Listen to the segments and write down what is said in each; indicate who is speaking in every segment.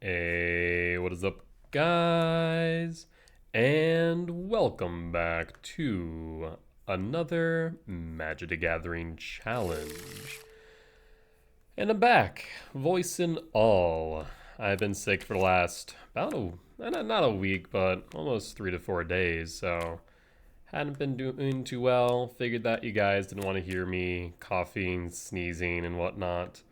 Speaker 1: Hey, what is up, guys? And welcome back to another Magic the Gathering challenge. And I'm back, voice and all. I've been sick for the last not a week, but almost 3 to 4 days, so hadn't been doing too well. Figured that you guys didn't want to hear me coughing, sneezing, and whatnot,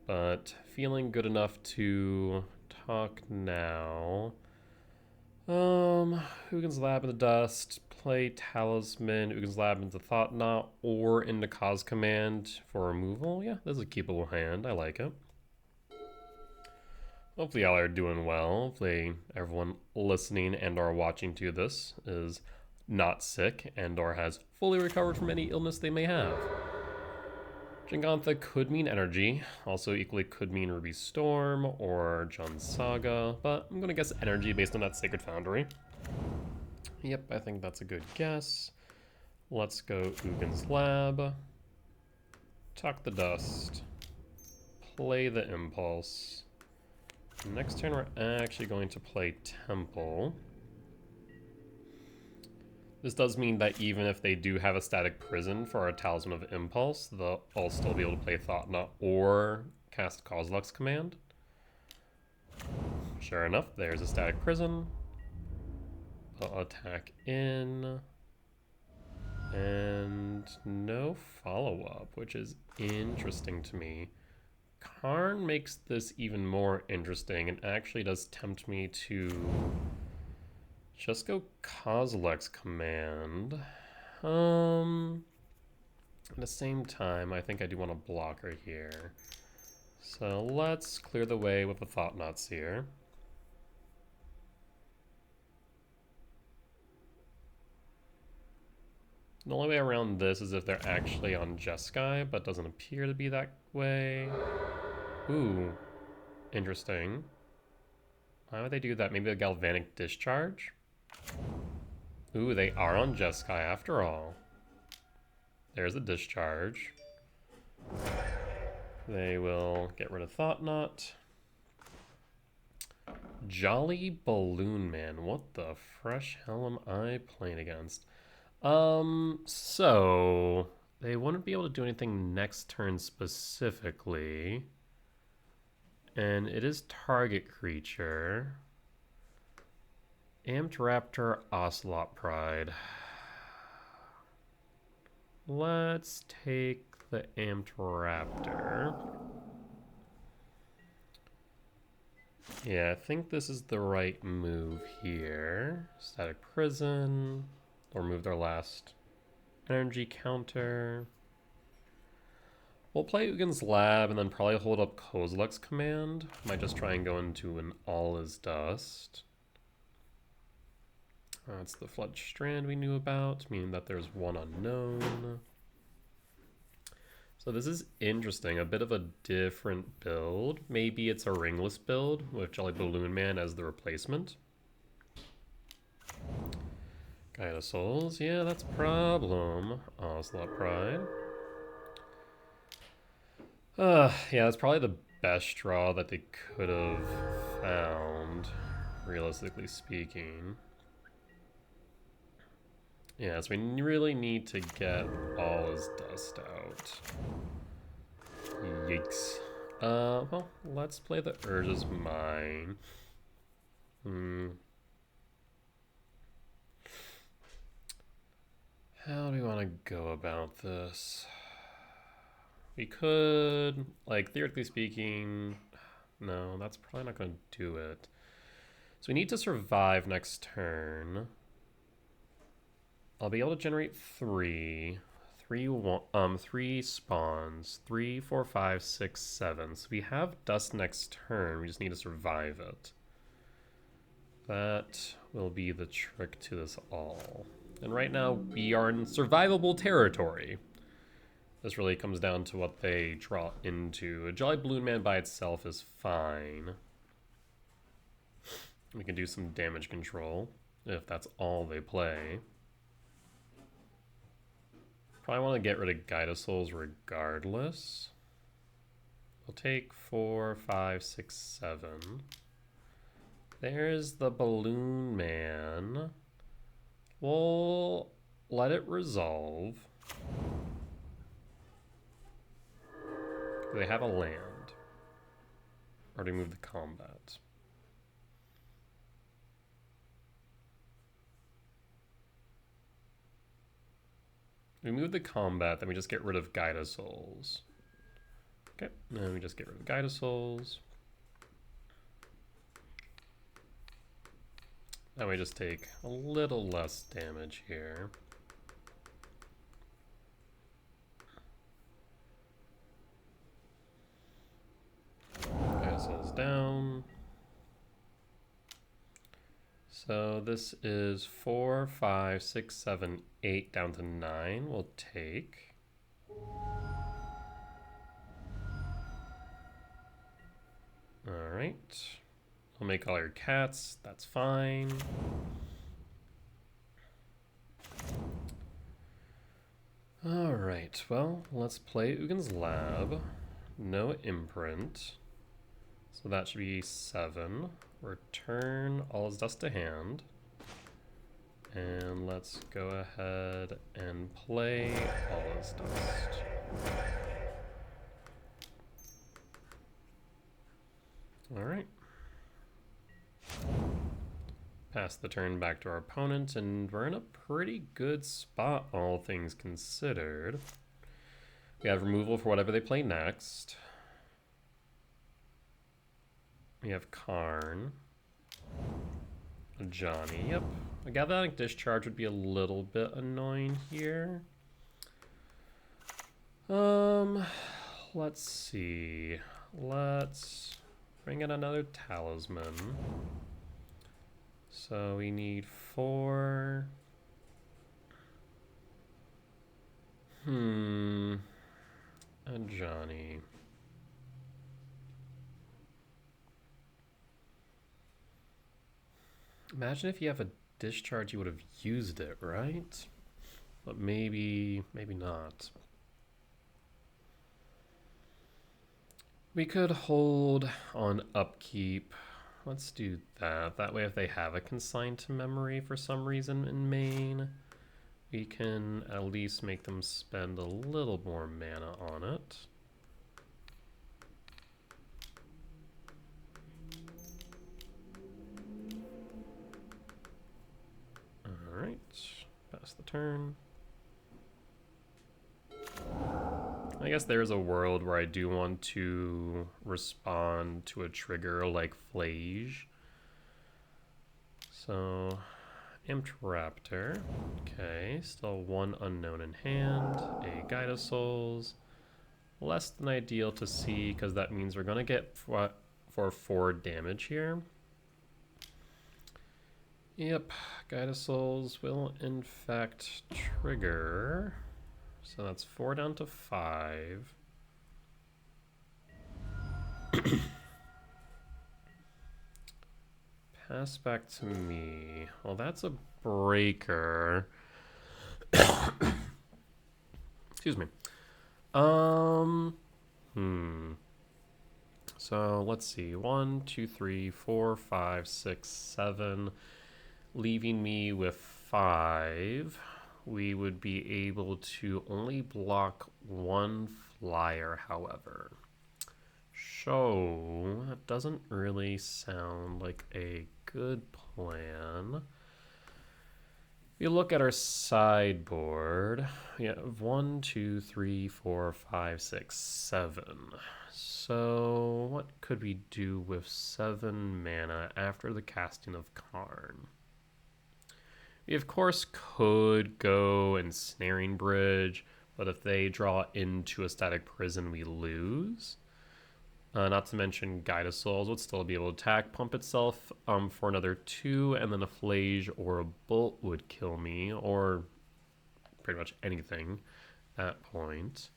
Speaker 1: but feeling good enough to talk now. Hugins Lab in the Dust, play Talisman, Hugins Lab into Thought-Knot, or into Cause Command for removal. Yeah, this is a keepable hand. I like it. Hopefully y'all are doing well. Hopefully everyone listening and or watching to this is not sick and or has fully recovered from any illness they may have. Jingantha could mean energy, also equally could mean Ruby Storm or Jund Saga, but I'm gonna guess energy based on that Sacred Foundry. Yep, I think that's a good guess. Let's go Ugin's Lab, tuck the dust, play the Impulse. Next turn we're actually going to play Temple. This does mean that even if they do have a static prison for our Talisman of Impulse, they'll still be able to play Thought-Knot or cast Kozilek's Command. Sure enough, there's a static prison. They'll attack in. And no follow-up, which is interesting to me. Karn makes this even more interesting and actually does tempt me to just go Kozilek's Command. At the same time, I think I do want a blocker here. So let's clear the way with a Thought-Knot Seer. The only way around this is if they're actually on Jeskai, but doesn't appear to be that way. Ooh, interesting. Why would they do that? Maybe a Galvanic Discharge? Ooh, they are on Jeskai after all. There's a Discharge. They will get rid of Thought-Knot. Jolly Balloon Man. What the fresh hell am I playing against? So they wouldn't be able to do anything next turn specifically. And it is target creature. Amped Raptor, Ocelot Pride. Let's take the Amped Raptor. Yeah, I think this is the right move here. Static Prison. They'll remove their last energy counter. We'll play Ugin's Lab and then probably hold up Kozilek's Command. Might just try and go into an All Is Dust. That's the Flood Strand we knew about, meaning that there's one unknown. So this is interesting, a bit of a different build. Maybe it's a ringless build with Jolly Balloon Man as the replacement. Guide of Souls, yeah, that's a problem. Ocelot Pride. Yeah, that's probably the best draw that they could have found, realistically speaking. Yeah, so we really need to get All Is Dust out. Yikes. Well, let's play the Urza's Mine. How do we want to go about this? We could, like, theoretically speaking, no, that's probably not going to do it. So we need to survive next turn. I'll be able to generate three spawns, 3, 4, 5, 6, 7. So we have dust next turn. We just need to survive it. That will be the trick to this all. And right now we are in survivable territory. This really comes down to what they draw into. A Jolly Balloon Man by itself is fine. We can do some damage control if that's all they play. Probably want to get rid of Guide of Souls regardless. We'll take 4, 5, 6, 7. There's the Balloon Man. We'll let it resolve. Do they have a land? Or do we move the combat? We move the combat, then we just get rid of Guide of Souls. Okay, then we just get rid of Guide of Souls. Then we just take a little less damage here. Guide of Souls down. So this is 4, 5, 6, 7, 8 down to 9. We'll take. Alright. We'll make all your cats. That's fine. Alright, well, let's play Ugin's Lab. No imprint. So that should be 7. Return all his dust to hand. And let's go ahead and play all his dust. Alright. Pass the turn back to our opponent, and we're in a pretty good spot, all things considered. We have removal for whatever they play next. We have Karn. Ajani, yep. A Galvanic Discharge would be a little bit annoying here. Let's see. Let's bring in another Talisman. So we need 4. Ajani. Imagine if you have a discharge, you would have used it, right? But maybe not. We could hold on upkeep. Let's do that. That way if they have a consigned to memory for some reason in main, we can at least make them spend a little more mana on it. Alright, pass the turn. I guess there's a world where I do want to respond to a trigger like Flage. So, Amped Raptor. Okay, still 1 unknown in hand. A Guide of Souls. Less than ideal to see because that means we're going to get for 4 damage here. Yep, Guide of Souls will in fact trigger. So that's 4 down to 5. Pass back to me. Well, that's a breaker. Excuse me. So let's see. 1, 2, 3, 4, 5, 6, 7. Leaving me with 5. We would be able to only block 1 flyer, however. So, that doesn't really sound like a good plan. If you look at our sideboard, we have 1, 2, 3, 4, 5, 6, 7. So, what could we do with 7 mana after the casting of Karn? We, of course, could go Ensnaring Bridge, but if they draw into a Static Prison, we lose. Not to mention Guide of Souls would still be able to attack, pump itself for another 2, and then a Flage or a Bolt would kill me, or pretty much anything at that point.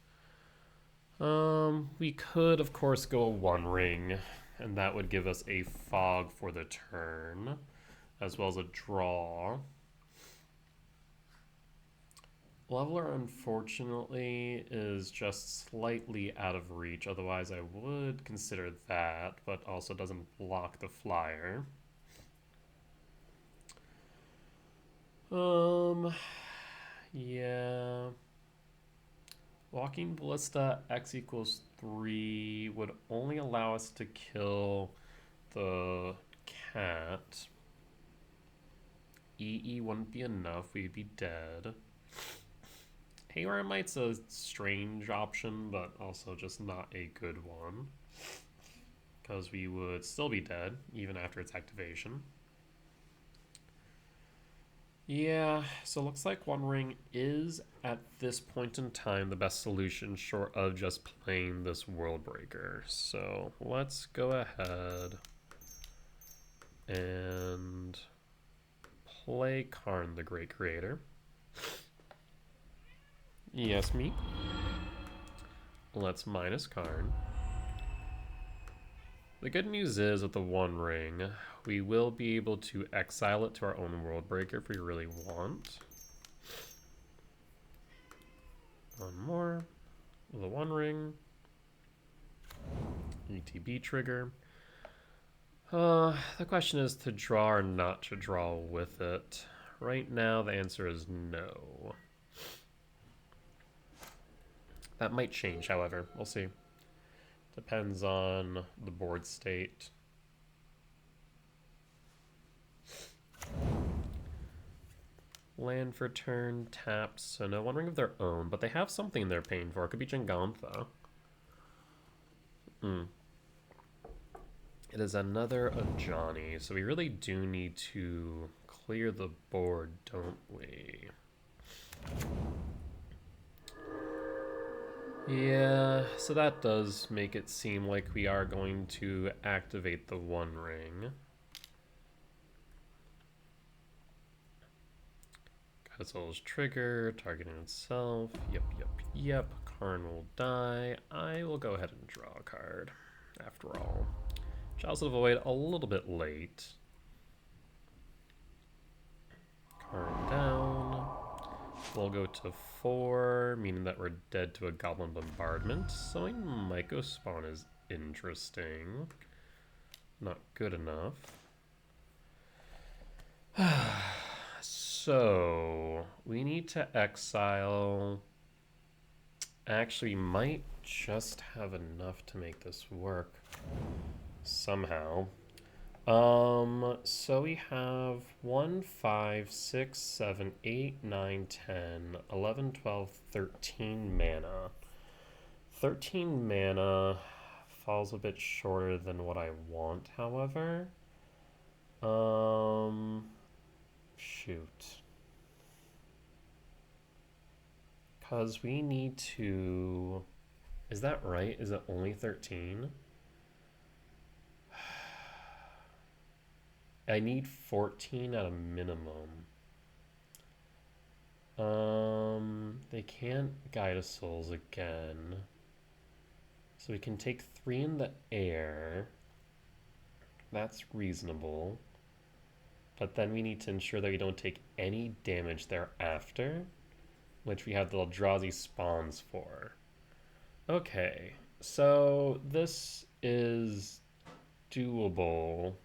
Speaker 1: We could, of course, go One Ring, and that would give us a Fog for the turn, as well as a draw. Leveler, unfortunately, is just slightly out of reach. Otherwise, I would consider that, but also doesn't block the flyer. Yeah. Walking Ballista X equals 3 would only allow us to kill the cat. EE wouldn't be enough, we'd be dead. Haywire Might's a strange option, but also just not a good one. Because we would still be dead, even after its activation. Yeah, so it looks like One Ring is, at this point in time, the best solution short of just playing this World Breaker. So let's go ahead and play Karn, the Great Creator. Yes, me. Let's minus Karn. The good news is with the One Ring, we will be able to exile it to our own World Breaker if we really want. One more. The One Ring. ETB trigger. The question is to draw or not to draw with it. Right now, the answer is no. That might change, however. We'll see. Depends on the board state. Land for turn, taps, so no One Ring of their own, but they have something they're paying for. It could be Jingantha. It is another Ajani, so we really do need to clear the board, don't we? Yeah, so that does make it seem like we are going to activate the One Ring. Guzzle's trigger, targeting itself. Yep. Karn will die. I will go ahead and draw a card, after all. Chalice of the Void a little bit late. Karn down. We'll go to 4, meaning that we're dead to a Goblin Bombardment. Sowing Myco Spawn is interesting. Not good enough. So, we need to exile. Actually, we might just have enough to make this work somehow. So we have 1, 5, 6, 7, 8, 9, 10, 11, 12, 13 mana. 13 mana falls a bit shorter than what I want, however. Shoot. Because we need to... Is that right? Is it only 13? I need 14 at a minimum. They can't Guide us Souls again. So we can take 3 in the air. That's reasonable. But then we need to ensure that we don't take any damage thereafter, which we have the Eldrazi spawns for. Okay, so this is doable,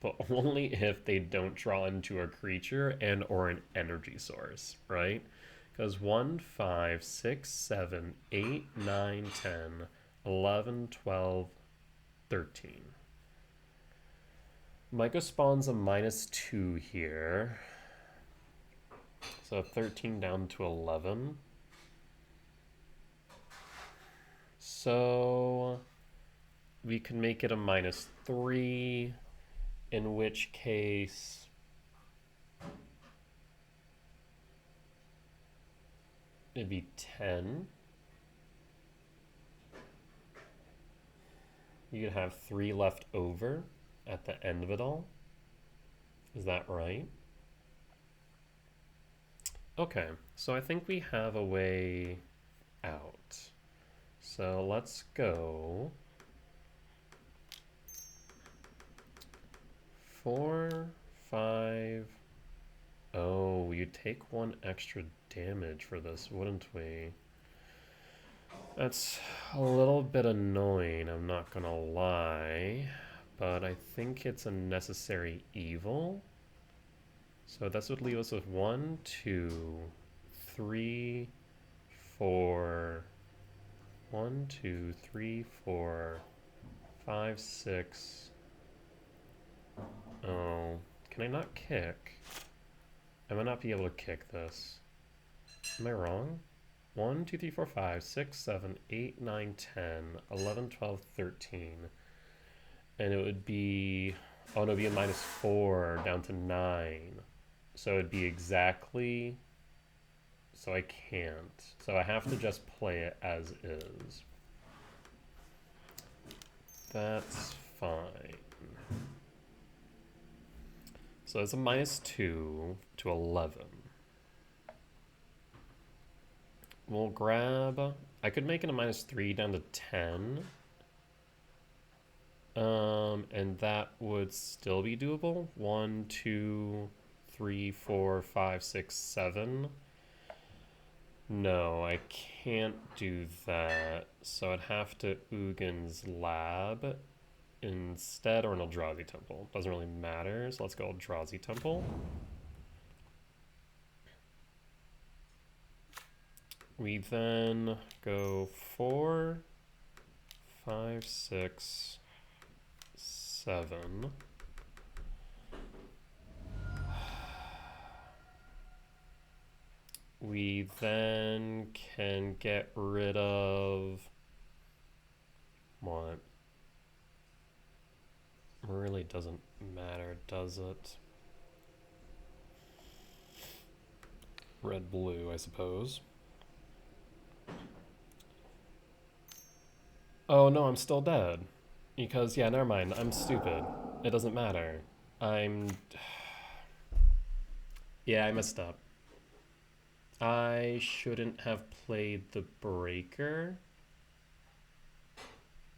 Speaker 1: but only if they don't draw into a creature and or an energy source, right? Because 1, 5, 6, 7, 8, 9, 10, 11, 12, 13. Myco spawns a -2 here. So 13 down to 11. So we can make it a -3, in which case it'd be 10. You could have 3 left over at the end of it all. Is that right? Okay, so I think we have a way out. So let's go 4, 5. Oh, you'd take 1 extra damage for this, wouldn't we? That's a little bit annoying, I'm not gonna lie. But I think it's a necessary evil. So this would leave us with 1, 2, 3, 4. 1, 2, 3, 4, 5, 6. Oh, can I not kick? I might not be able to kick this. Am I wrong? 1, 2, 3, 4, 5, 6, 7, 8, 9, 10, 11, 12, 13. And it would be, oh no, it'd be a -4 down to 9. So it'd be exactly, so I can't. So I have to just play it as is. That's fine. So it's a -2 to 11. We'll grab, I could make it a -3 down to 10. And that would still be doable. 1, 2, 3, 4, 5, 6, 7. No, I can't do that. So I'd have to Ugin's Lab instead, or an Eldrazi Temple. Doesn't really matter, so let's go Eldrazi Temple. We then go 4, 5, 6, 7. We then can get rid of what? Really doesn't matter, does it? Red, blue, I suppose. Oh no, I'm still dead. Because, yeah, never mind. I'm stupid. It doesn't matter. Yeah, I messed up. I shouldn't have played the breaker.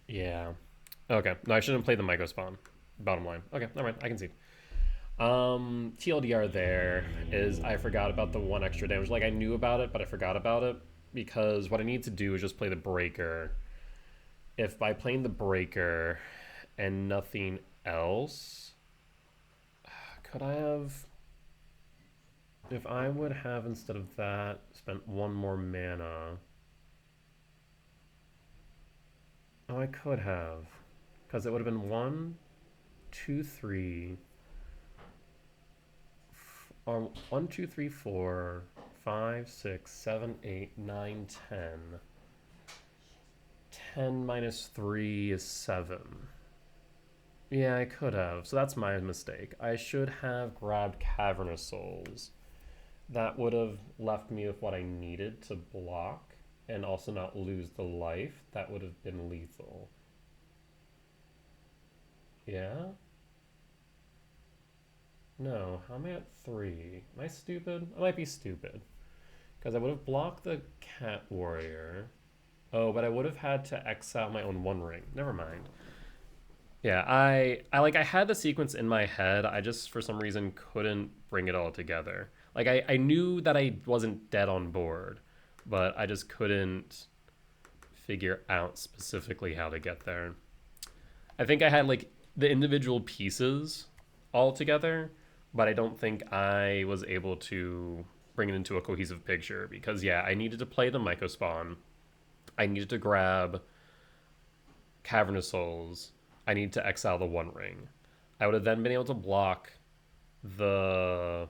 Speaker 1: Yeah. Okay. No, I shouldn't play the micro spawn. Bottom line. Okay, never mind. I can see. TLDR there is I forgot about the 1 extra damage. Like, I knew about it, but I forgot about it. Because what I need to do is just play the breaker. If by playing the breaker and nothing else, could I have... If I would have, instead of that, spent 1 more mana. Oh, I could have. Because it would have been 1, 2, 3. 1, 2, 3, 4, 5, 6, 7, 8, 9, 10. 10 minus 3 is 7. Yeah, I could have. So that's my mistake. I should have grabbed Cavernous Souls. That would have left me with what I needed to block and also not lose the life. That would have been lethal. Yeah? No, how am I at 3? Am I stupid? I might be stupid. Because I would have blocked the Cat Warrior. Oh, but I would have had to exile my own One Ring. Never mind. Yeah, I had the sequence in my head. I just, for some reason, couldn't bring it all together. Like, I knew that I wasn't dead on board, but I just couldn't figure out specifically how to get there. I think I had, like, the individual pieces all together, but I don't think I was able to bring it into a cohesive picture because, yeah, I needed to play the Myco Spawn. I needed to grab Cavernous Souls. I need to exile the One Ring. I would have then been able to block the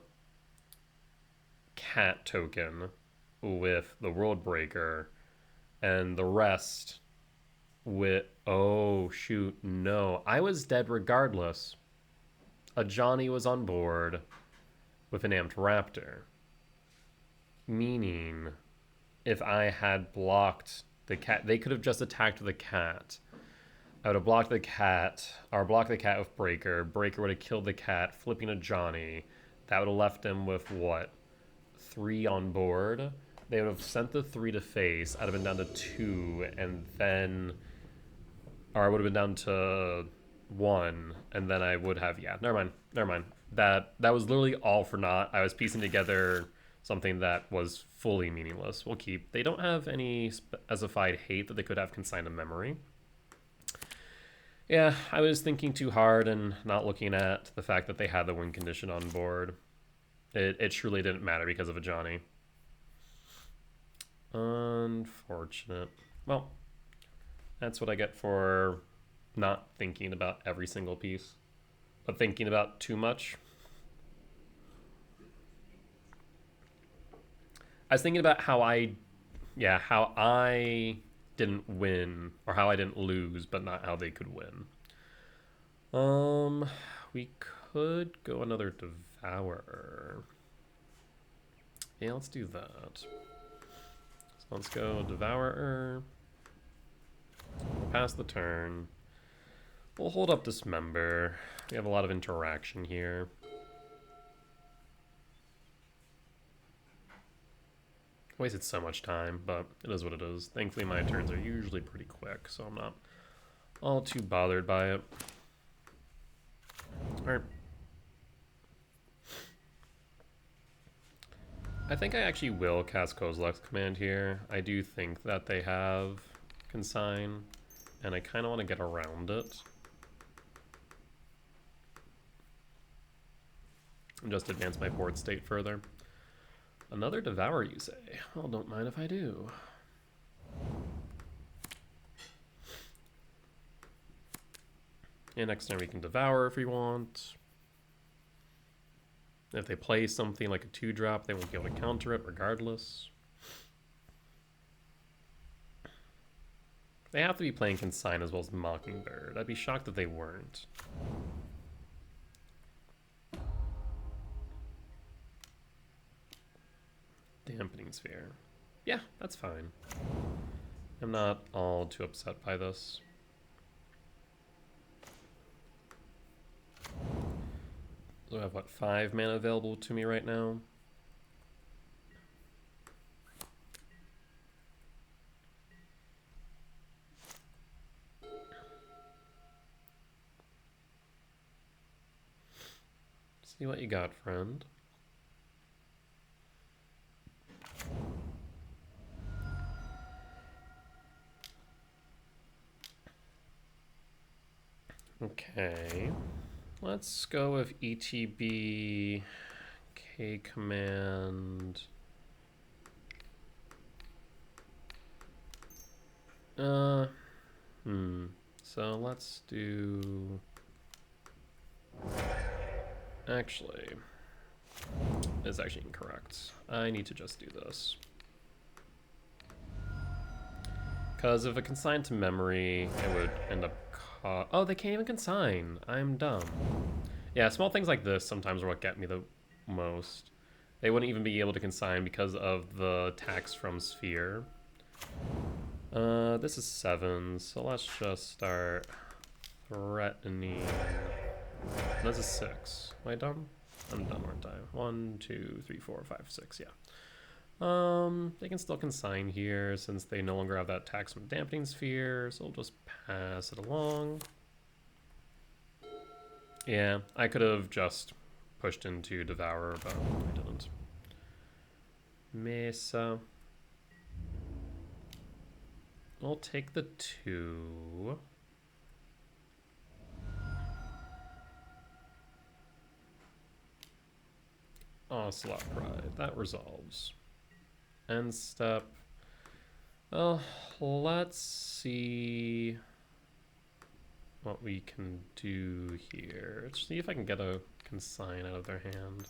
Speaker 1: Cat token with the World Breaker and the rest with... Oh, shoot, no. I was dead regardless. Ajani was on board with an Amped Raptor. Meaning, if I had blocked the cat, they could have just attacked the cat. I would have blocked the cat, or blocked the cat with Breaker. Breaker would have killed the cat, flipping Ajani. That would have left him with, what, 3 on board? They would have sent the 3 to face. I'd have been down to 2, and then... Or I would have been down to 1, and then I would have... Yeah, never mind. That was literally all for naught. I was piecing together something that was fully meaningless. We'll keep... They don't have any specified hate that they could have consigned to memory. Yeah, I was thinking too hard and not looking at the fact that they had the win condition on board. It truly didn't matter because of Ajani. Unfortunate. Well, that's what I get for not thinking about every single piece, but thinking about too much. I was thinking about how I didn't win, or how I didn't lose, but not how they could win. We could go another Devourer. Yeah, let's do that. So let's go Devourer. We'll pass the turn. We'll hold up Dismember. We have a lot of interaction here. Wasted so much time, but it is what it is. Thankfully, my turns are usually pretty quick, so I'm not all too bothered by it. Alright. I think I actually will cast Kozilek's Command here. I do think that they have Consign, and I kind of want to get around it. And just advance my board state further. Another Devour, you say? Well, don't mind if I do. And next turn we can Devour if we want. If they play something like a 2-drop, they won't be able to counter it regardless. They have to be playing Consign as well as Mockingbird. I'd be shocked if they weren't. Dampening Sphere. Yeah, that's fine. I'm not all too upset by this. So I have, what, 5 mana available to me right now? See what you got, friend. Okay, let's go with ETB, K command. So let's do. Actually, it's actually incorrect. I need to just do this. Because if it consigned to memory, it would end up. Oh, they can't even consign. I'm dumb. Yeah, small things like this sometimes are what get me the most. They wouldn't even be able to consign because of the tax from Sphere. This is 7, so let's just start threatening. This is 6. Am I done? I'm done, aren't I? 1, 2, 3, 4, 5, 6, yeah. They can still consign here since they no longer have that tax from Dampening Sphere, so we'll just pass it along. Yeah, I could have just pushed into Devourer, but I didn't. Mesa. I'll take the 2. Onslaught Pride, that resolves. End step. Well, let's see what we can do here. Let's see if I can get a consign out of their hand.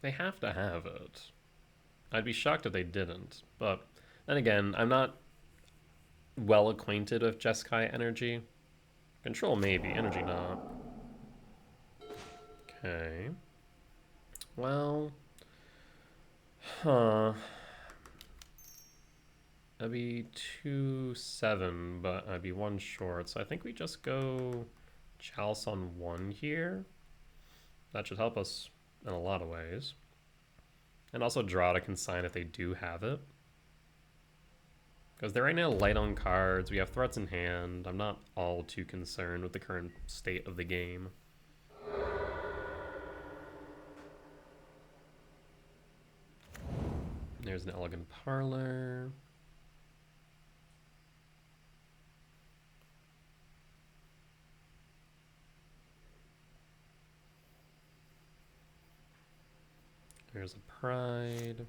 Speaker 1: They have to have it. I'd be shocked if they didn't, but then again, I'm not well acquainted with Jeskai Energy. Control maybe, Energy not. Okay. Well, I'd be 2-7, but I'd be 1 short, so I think we just go Chalice on 1 here. That should help us in a lot of ways. And also draw to consign if they do have it. Because they're right now light on cards, we have threats in hand. I'm not all too concerned with the current state of the game. There's an Elegant Parlor. Here's a Pride.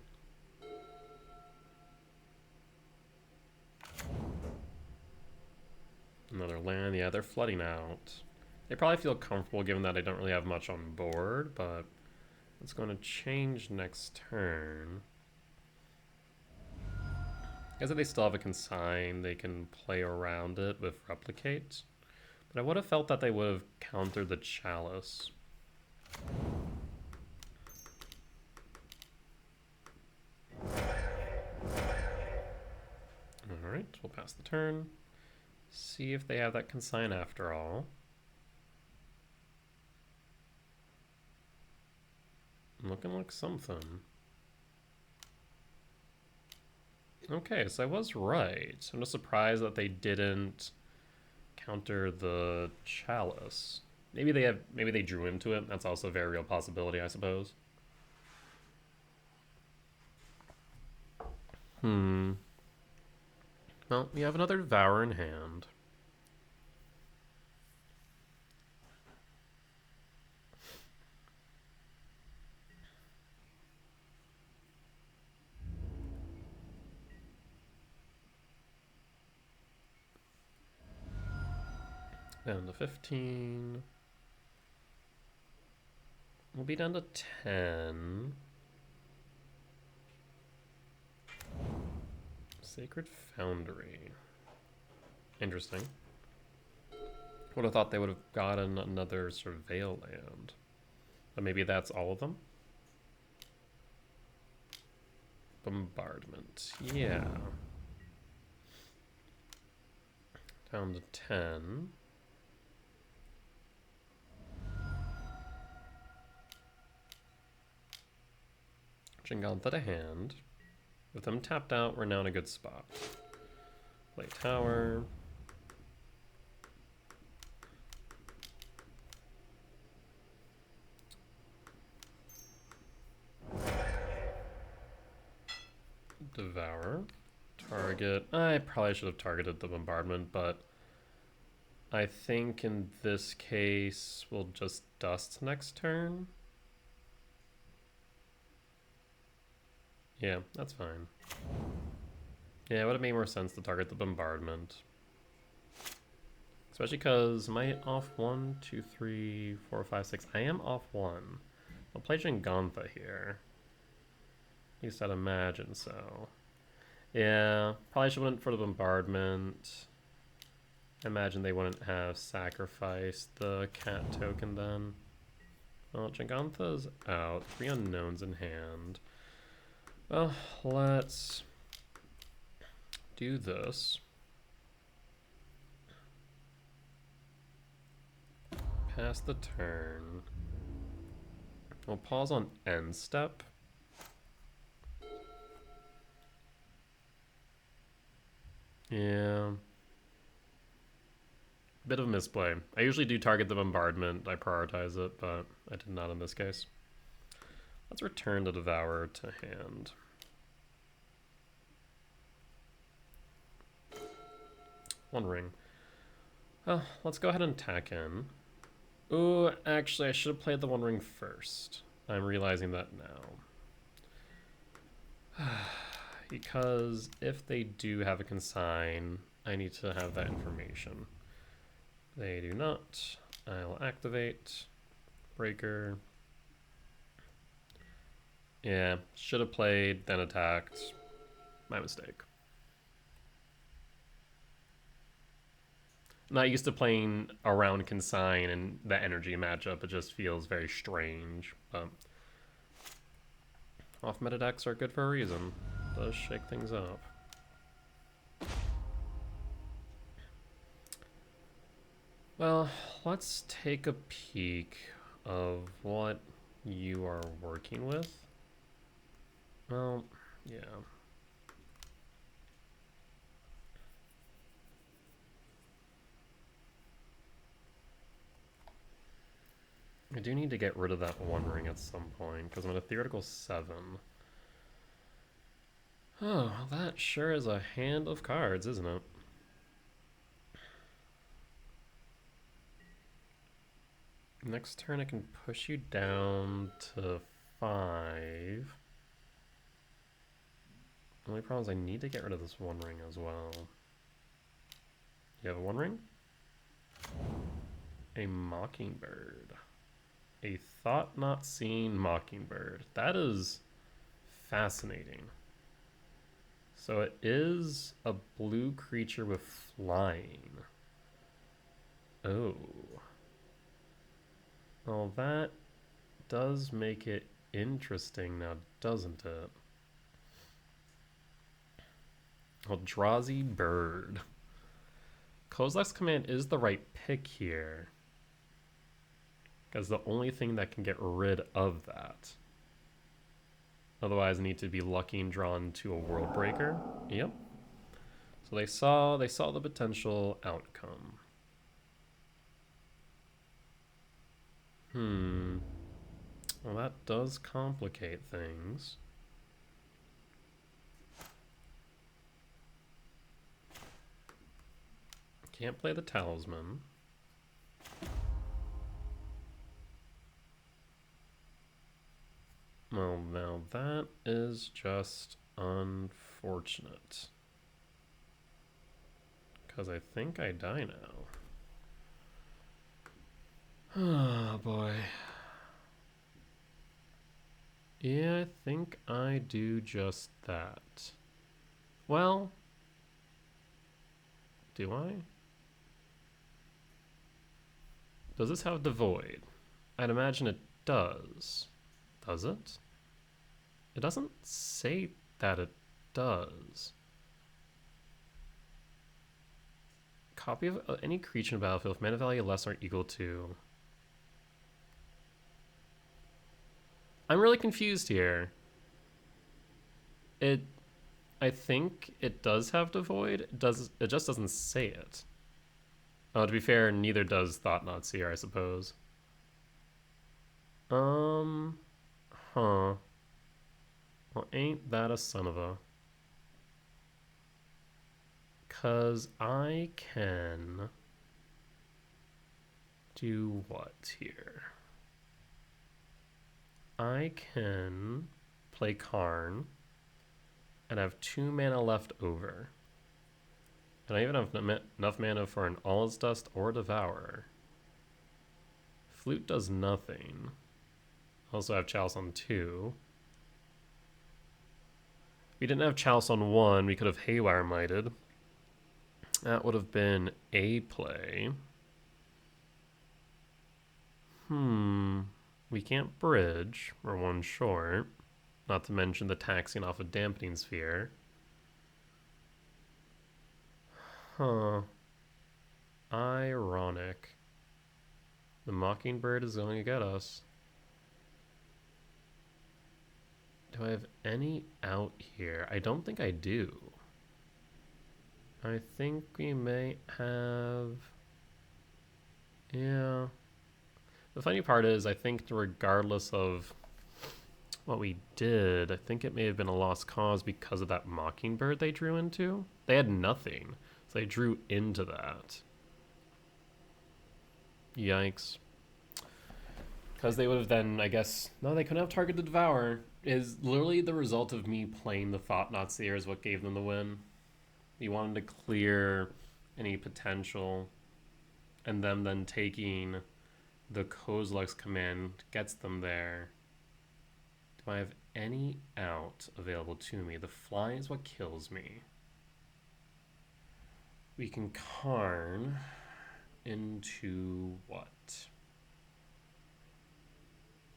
Speaker 1: Another land. Yeah, they're flooding out. They probably feel comfortable given that I don't really have much on board, but it's going to change next turn. I guess if they still have a consign, they can play around it with Replicate. But I would have felt that they would have countered the Chalice. Alright, we'll pass the turn. See if they have that consign after all. Looking like something. Okay, so I was right. I'm just surprised that they didn't counter the Chalice. Maybe they drew into it. That's also a very real possibility, I suppose. Well, we have another Devourer in hand. Down to 15. We'll be down to 10. Sacred Foundry. Interesting. Would have thought they would have gotten another Surveil land. But maybe that's all of them? Bombardment. Yeah. Down to 10. Jingantha to hand. With them tapped out, we're now in a good spot. Play tower. Devour. Target. I probably should have targeted the bombardment, but I think in this case we'll just dust next turn. Yeah, that's fine. Yeah, it would have made more sense to target the bombardment. Especially because am I off 1, 2, 3, 4, 5, 6? I am off 1. I'll play Jingantha here. At least I'd imagine so. Yeah, probably should have went for the bombardment. I imagine they wouldn't have sacrificed the cat token then. Well, Jingantha's out. 3 unknowns in hand. Well, let's do this. Pass the turn. We'll pause on end step. Yeah. Bit of a misplay. I usually do target the bombardment. I prioritize it, but I did not in this case. Let's return the Devourer to hand. One ring. Oh, let's go ahead and tack in. Ooh, actually, I should have played the One Ring first. I'm realizing that now. Because if they do have a consign, I need to have that information. They do not. I'll activate. Breaker. Yeah, should have played, then attacked. My mistake. I'm not used to playing around consign and the energy matchup. It just feels very strange. But off-meta decks are good for a reason. It does shake things up. Well, let's take a peek of what you are working with. Well, yeah. I do need to get rid of that One Ring at some point, because I'm at a theoretical 7. Oh, that sure is a hand of cards, isn't it? Next turn I can push you down to 5. The only problem is I need to get rid of this one ring as well. You have a one ring? A Mockingbird. A Thought-Knot Seer Mockingbird. That is fascinating. So it is a blue creature with flying. Oh. Well, that does make it interesting now, doesn't it? Eldrazi Bird. Kozilek's command is the right pick here, because the only thing that can get rid of that. Otherwise, I need to be lucky and drawn to a World Breaker. Yep. So they saw the potential outcome. Well, that does complicate things. Can't play the Talisman. Well, now that is just unfortunate. Because I think I die now. Oh boy. Yeah, I think I do just that. Well, do I? Does this have Devoid? I'd imagine it does. Does it? It doesn't say that it does. Copy of any creature in the battlefield with mana value less or equal to. I'm really confused here. I think it does have Devoid. It just doesn't say it. Oh, to be fair, neither does Thought-Knot Seer, I suppose. Huh. Well, ain't that a son of a... 'Cause I can... do what here? I can play Karn and have 2 mana left over. And I even have enough mana for an All's Dust or Devourer. Flute does nothing. Also have Chalice on 2. If we didn't have Chalice on 1, we could have Haywire Mighted. That would have been a play. We can't bridge. We're 1 short. Not to mention the taxing off a Dampening Sphere. Huh. Ironic. The Mockingbird is going to get us. Do I have any out here? I don't think I do. I think we may have... Yeah. The funny part is, I think regardless of what we did, I think it may have been a lost cause because of that Mockingbird they drew into. They had nothing, so they drew into that. Yikes. Because they would have then, I guess... No, they couldn't have targeted the Devourer. Is literally the result of me playing the Thought-Knot Seer is what gave them the win. You wanted to clear any potential, and them then taking the Kozilek's command gets them there. Do I have any out available to me? The fly is what kills me. We can Karn into what?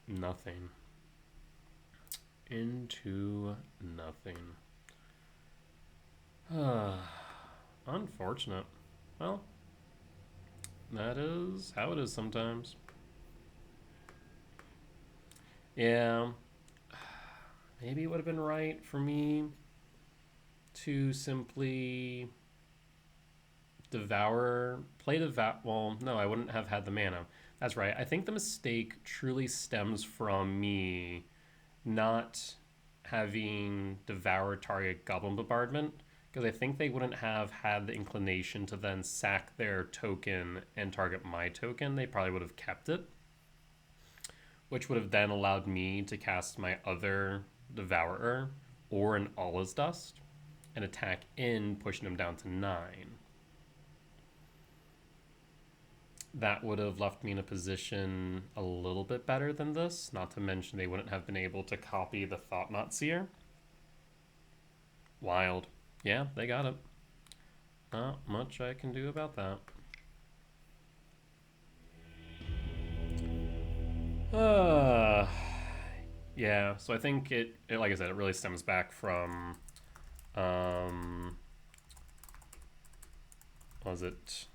Speaker 1: Nothing. Into nothing. Unfortunate. Well, that is how it is sometimes. Yeah. Maybe it would have been right for me to simply well, no, I wouldn't have had the mana. That's right. I think the mistake truly stems from me not having Devour target Goblin Bombardment, because I think they wouldn't have had the inclination to then sack their token and target my token. They probably would have kept it, which would have then allowed me to cast my other Devourer, or an Allah's Dust and attack in, pushing him down to 9. That would have left me in a position a little bit better than this, not to mention they wouldn't have been able to copy the Thought-Knot Seer. Wild. Yeah, they got it. Not much I can do about that. Yeah, so I think it, like I said, it really stems back from, was it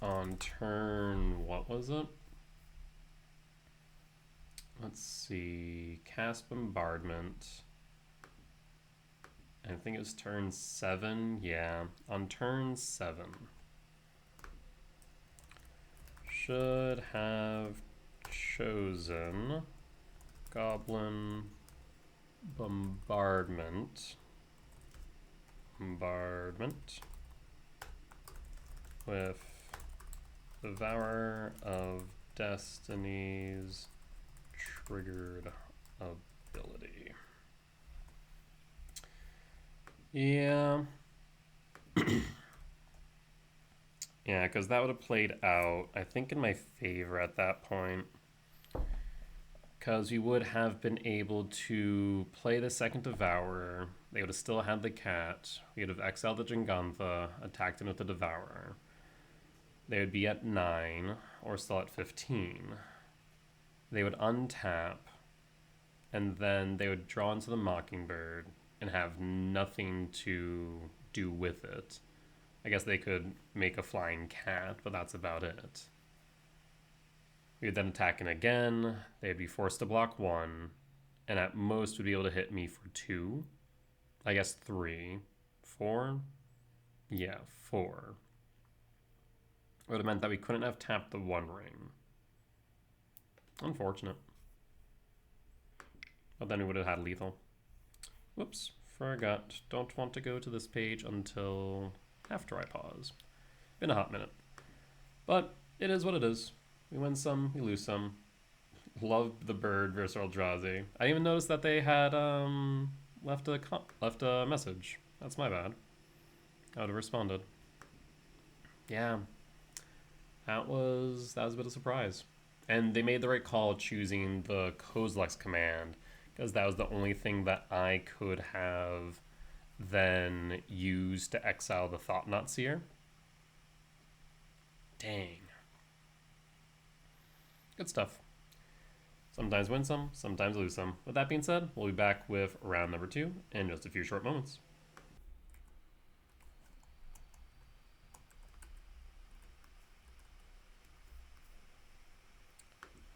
Speaker 1: on turn, what was it? Let's see, cast Bombardment. I think it was turn 7, yeah, on turn 7. Should have chosen Goblin Bombardment with Devourer of Destiny's triggered ability. Yeah. Yeah, because that would have played out, I think, in my favor at that point. Because we would have been able to play the second Devourer. They would have still had the cat. We would have exiled the Jingantha, attacked him with the Devourer. They would be at 9, or still at 15. They would untap, and then they would draw into the Mockingbird and have nothing to do with it. I guess they could make a flying cat, but that's about it. We would then attack in again. They'd be forced to block 1, and at most would be able to hit me for 2. I guess 3. 4? Yeah, 4. It would have meant that we couldn't have tapped the 1 ring. Unfortunate. But then we would have had lethal. Whoops, forgot. Don't want to go to this page until after I pause. Been a hot minute. But it is what it is. We win some, we lose some. Love the bird versus Eldrazi. I didn't even notice that they had left a message. That's my bad. I would have responded. Yeah. That was a bit of a surprise. And they made the right call choosing the Kozilek's command, because that was the only thing that I could have then used to exile the Thought-Knot Seer. Dang. Good stuff. Sometimes win some, sometimes lose some. With that being said, we'll be back with round number 2 in just a few short moments.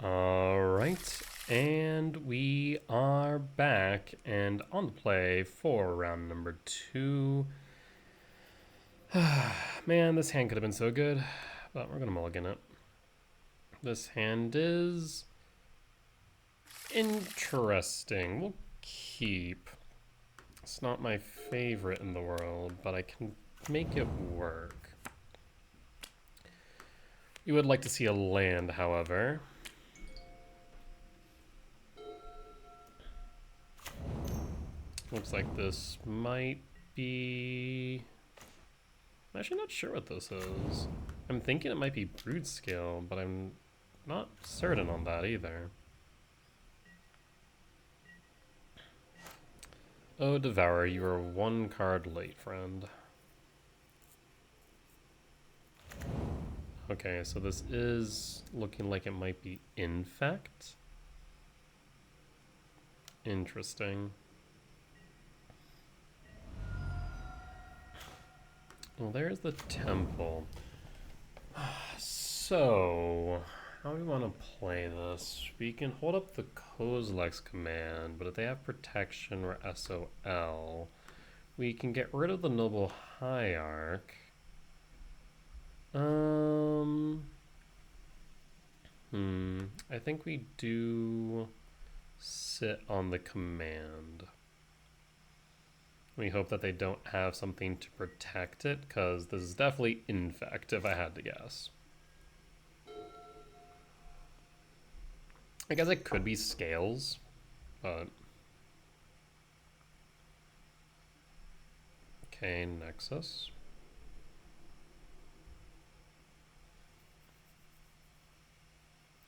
Speaker 1: Alright, and we are back and on the play for round number 2. Man, this hand could have been so good, but we're going to mulligan it. This hand is interesting. We'll keep. It's not my favorite in the world, but I can make it work. You would like to see a land, however. Looks like this might be... I'm actually not sure what this is. I'm thinking it might be Brood Scale, but I'm not certain on that either. Oh, Devourer, you are 1 card late, friend. Okay, so this is looking like it might be Infect. Interesting. Well, there's the temple. So, how do we want to play this? We can hold up the Kozilek's command, but if they have protection or SOL, we can get rid of the Noble Hierarch. I think we do sit on the command. We hope that they don't have something to protect it, because this is definitely Infect, if I had to guess. I guess it could be Scales, but Okay, Nexus.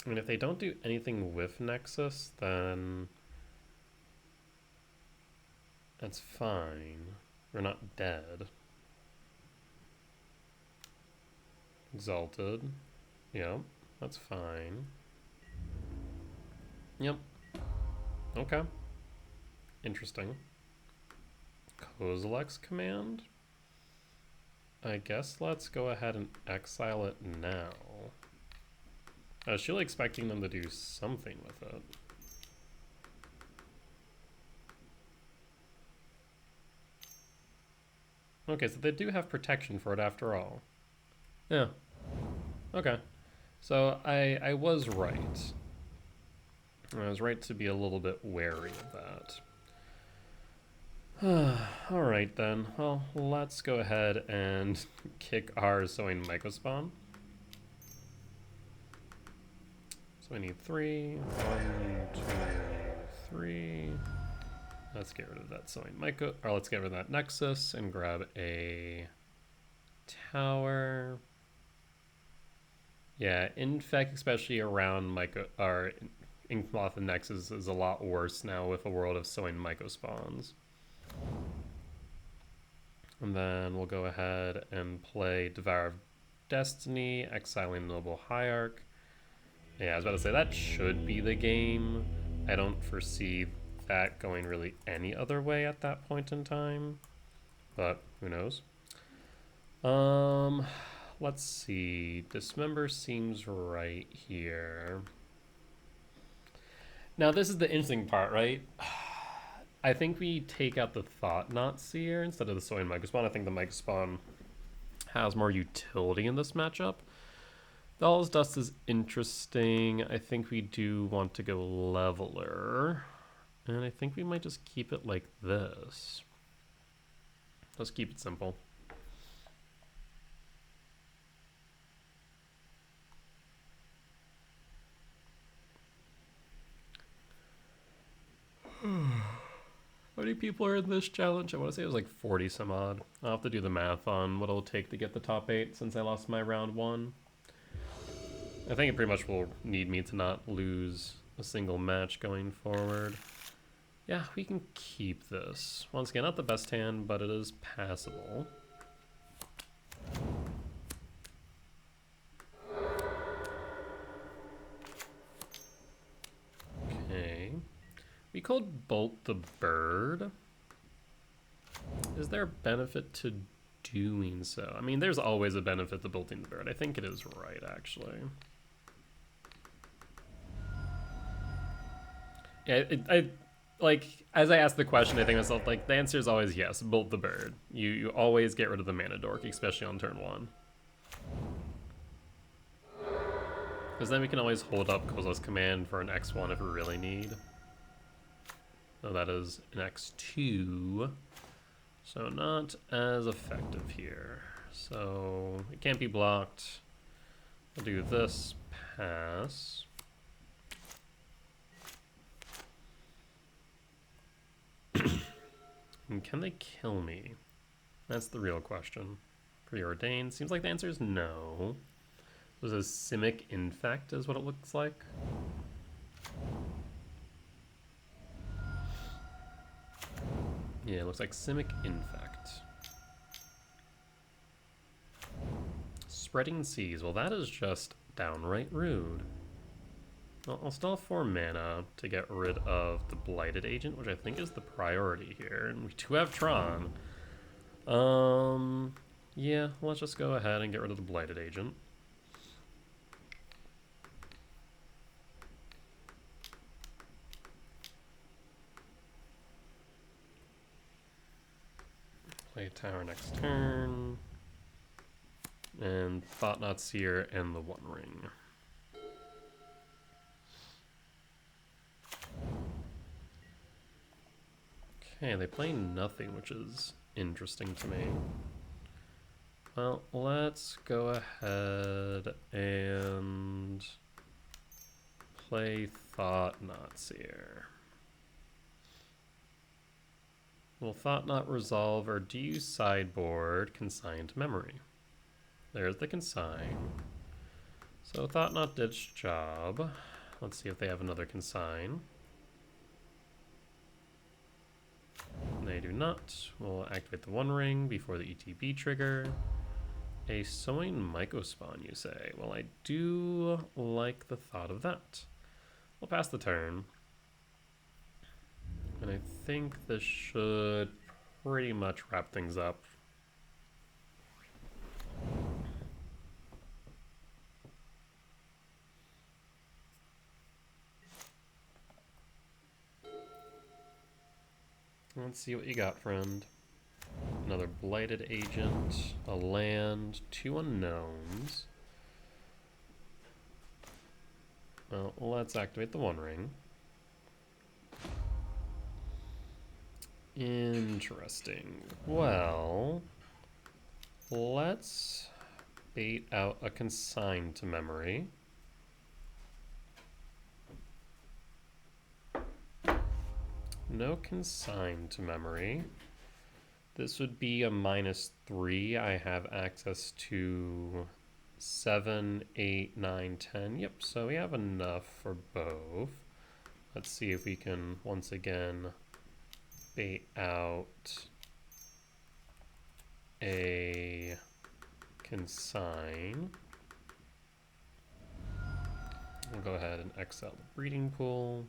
Speaker 1: I mean, if they don't do anything with Nexus, then that's fine. We're not dead. Exalted. Yep, that's fine. Yep. Okay. Interesting. Kozilek's command? I guess let's go ahead and exile it now. I was surely expecting them to do something with it. Okay, so they do have protection for it after all. Yeah. Okay. So I was right. I was right to be a little bit wary of that. Alright then. Well, let's go ahead and kick our Sowing Mycospawn. So we need 3. 1, 2, 3. Let's get rid of that Sowing Myco, or let's get rid of that Nexus and grab a tower. Yeah, Infect, especially around Myco, or Inkmoth and Nexus, is a lot worse now with a world of Sowing Mycospawns. And then we'll go ahead and play Devourer of Destiny, exiling Noble Hierarch. Yeah, I was about to say, that should be the game. I don't foresee that going really any other way at that point in time, but who knows. Let's see. Dismember seems right here. Now, this is the interesting part, right? I think we take out the Thought-Knot Seer instead of the Sowing Mycospawn. I think the Mycospawn has more utility in this matchup. Doll's Dust is interesting. I think we do want to go Leveler. And I think we might just keep it like this. Let's keep it simple. How many people are in this challenge? I want to say it was like 40 some odd. I'll have to do the math on what it'll take to get the top 8 since I lost my round 1. I think it pretty much will need me to not lose a single match going forward. Yeah, we can keep this. Once again, not the best hand, but it is passable. Okay. We could bolt the bird. Is there a benefit to doing so? I mean, there's always a benefit to bolting the bird. I think it is right, actually. Yeah, I like, as I asked the question, I think to myself, like, the answer is always yes, bolt the bird. You always get rid of the mana dork, especially on turn 1. Because then we can always hold up Kozilek's command for an X1 if we really need. So that is an X2. So not as effective here. So it can't be blocked. I'll do this, pass. And can they kill me? That's the real question. Preordained. Seems like the answer is no. This is Simic Infect is what it looks like. Yeah, it looks like Simic Infect. Spreading Seas. Well, that is just downright rude. Well, I'll still have 4 mana to get rid of the Blighted Agent, which I think is the priority here. And we do have Tron. Yeah, let's just go ahead and get rid of the Blighted Agent. Play Tower next turn. And Thought-Knot Seer and the One Ring. Okay, they play nothing, which is interesting to me. Well, let's go ahead and play Thought-Knot Seer. Will Thought-Knot resolve, or do you sideboard Consigned Memory? There's the Consign. So Thought-Knot did its job. Let's see if they have another Consign. They do not. We'll activate the One Ring before the ETB trigger. A Sowing Mycospawn, you say? Well, I do like the thought of that. We'll pass the turn. And I think this should pretty much wrap things up. Let's see what you got, friend. Another Blighted Agent, a land, 2 unknowns. Well, let's activate the One Ring. Interesting. Well, let's bait out a Consign to Memory. No Consign to Memory. This would be a -3. I have access to 7, 8, 9, 10. Yep, so we have enough for both. Let's see if we can once again bait out a Consign. We'll go ahead and exile the Breeding Pool.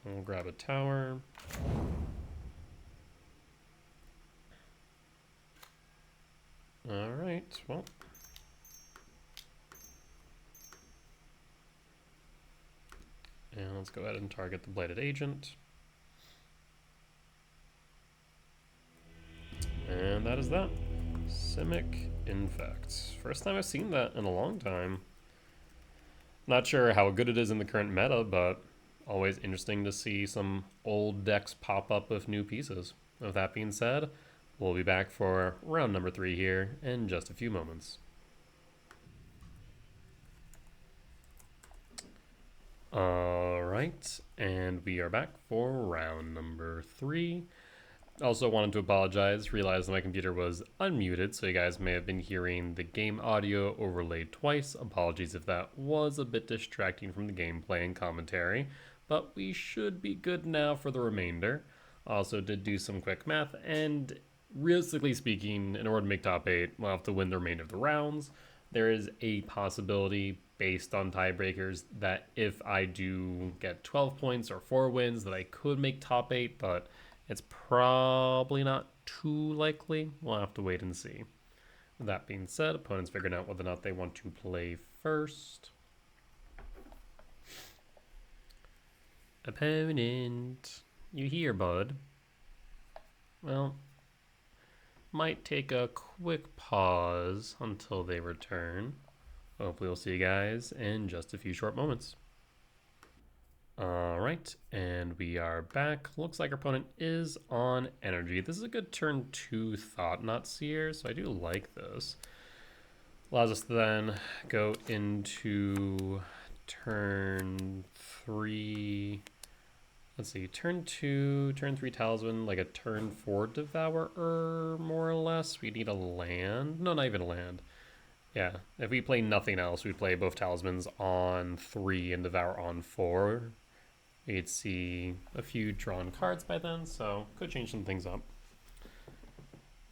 Speaker 1: We'll grab a tower. All right, well. And let's go ahead and target the Blighted Agent. And that is that. Simic Infect. First time I've seen that in a long time. Not sure how good it is in the current meta, but always interesting to see some old decks pop up with new pieces. With that being said, we'll be back for round number 3 here in just a few moments. Alright, and we are back for round number 3. Also wanted to apologize, realized my computer was unmuted, so you guys may have been hearing the game audio overlaid twice. Apologies if that was a bit distracting from the gameplay and commentary, but we should be good now for the remainder. Also did do some quick math, and realistically speaking, in order to make top 8, we'll have to win the remainder of the rounds. There is a possibility, based on tiebreakers, that if I do get 12 points or 4 wins, that I could make top 8, but it's probably not too likely. We'll have to wait and see. With that being said, opponents figuring out whether or not they want to play first. Opponent, you here, bud? Well, might take a quick pause until they return. Hopefully we'll see you guys in just a few short moments. Alright, and we are back. Looks like our opponent is on energy. This is a good turn 2 Thought-Knot Seer, so I do like this. Allows us to then go into turn 3. Let's see, turn 2, turn 3 Talisman, like a turn 4 Devourer, more or less. We need a land. No, not even a land. Yeah, if we play nothing else, we play both Talismans on 3 and Devour on 4. We'd see a few drawn cards by then, so could change some things up.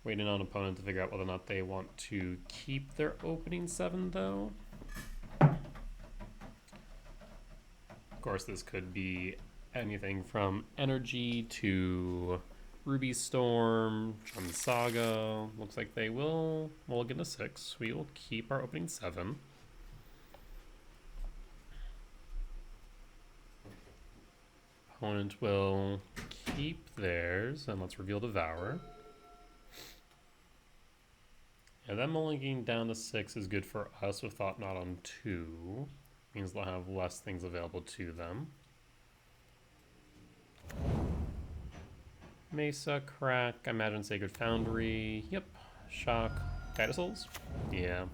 Speaker 1: Waiting on opponent to figure out whether or not they want to keep their opening 7, though. Of course, this could be anything from Energy to Ruby Storm, Chun Saga. Looks like they will mulligan a 6. We will keep our opening 7. Opponent will keep theirs, and let's reveal Devourer. And them mulliganing down to 6 is good for us with Thought-Knot on 2. Means they'll have less things available to them. Mesa, Crack, I imagine Sacred Foundry. Yep. Shock. Guide Souls? Yeah.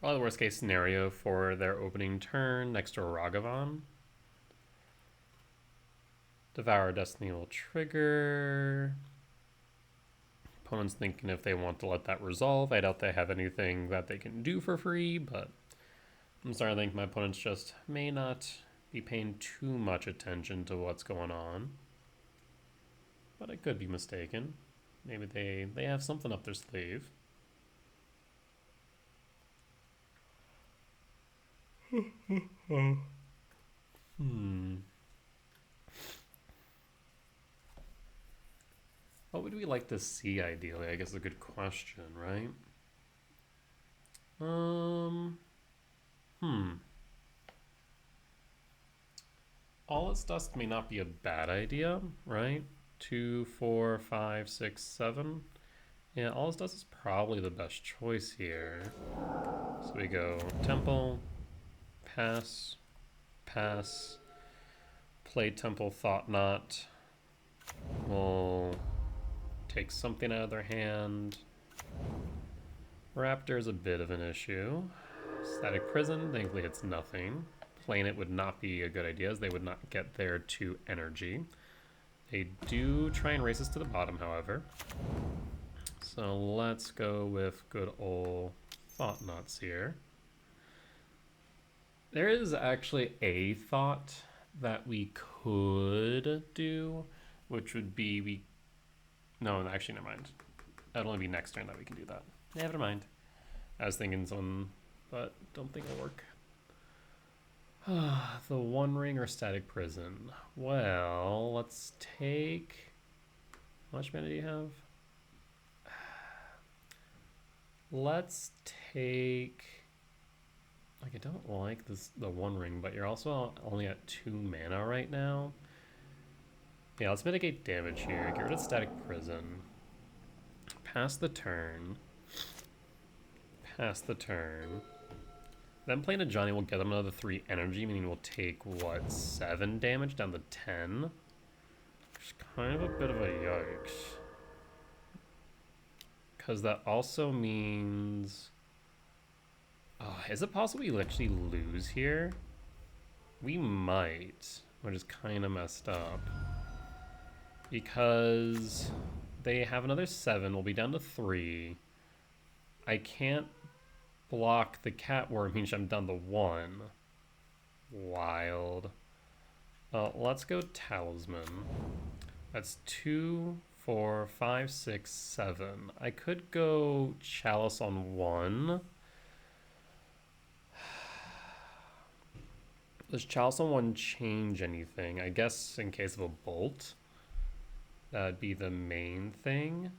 Speaker 1: Probably the worst case scenario for their opening turn next to Ragavan. Devourer of Destiny will trigger. Opponent's thinking if they want to let that resolve. I doubt they have anything that they can do for free, but I'm starting to think my opponents just may not be paying too much attention to what's going on. But I could be mistaken. Maybe they have something up their sleeve. What would we like to see ideally? I guess is a good question, right? All its dust may not be a bad idea, right? 2, 4, 5, 6, 7. Yeah, all its dust is probably the best choice here. So we go Temple, pass, pass, play Temple, Thought-Knot. We'll take something out of their hand. Raptor is a bit of an issue. Static Prison, thankfully it's nothing. Playing it would not be a good idea as they would not get their 2 energy. They do try and race us to the bottom, however. So let's go with good old Thought-Knot Seer. There is actually a thought that we could do, which would be no, actually, never mind. That'll only be next turn that we can do that. Never mind. I was thinking some, but don't think it'll work. The One Ring or Static Prison. Well, let's take... How much mana do you have? Let's take... Like, I don't like the One Ring, but you're also only at 2 mana right now. Yeah, let's mitigate damage here. Get rid of Static Prison. Pass the turn. Pass the turn. Then playing Ajani will get them another 3 energy, meaning we'll take, what, 7 damage down to 10? Which is kind of a bit of a yikes. Because that also means... is it possible we actually lose here? We might, which is kind of messed up. Because they have another 7, we'll be down to 3. I can't block the Catworm, means I'm down to 1. Wild. Let's go Talisman. That's 2, 4, 5, 6, 7. I could go Chalice on 1. Does Chalice on 1 change anything? I guess in case of a bolt, that'd be the main thing.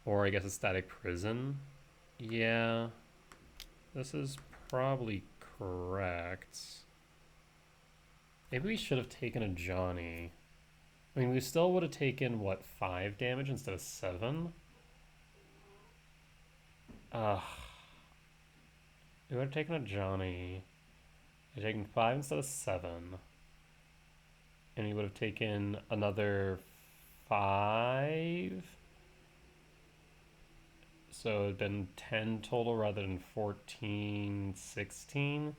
Speaker 1: Or I guess a Static Prison. Yeah, this is probably correct. Maybe we should have taken Ajani. I mean, we still would have taken, what, 5 damage instead of 7? We would have taken Ajani. I'd taken 5 instead of 7. And we would have taken another 5. So it would have been 10 total rather than 14, 16.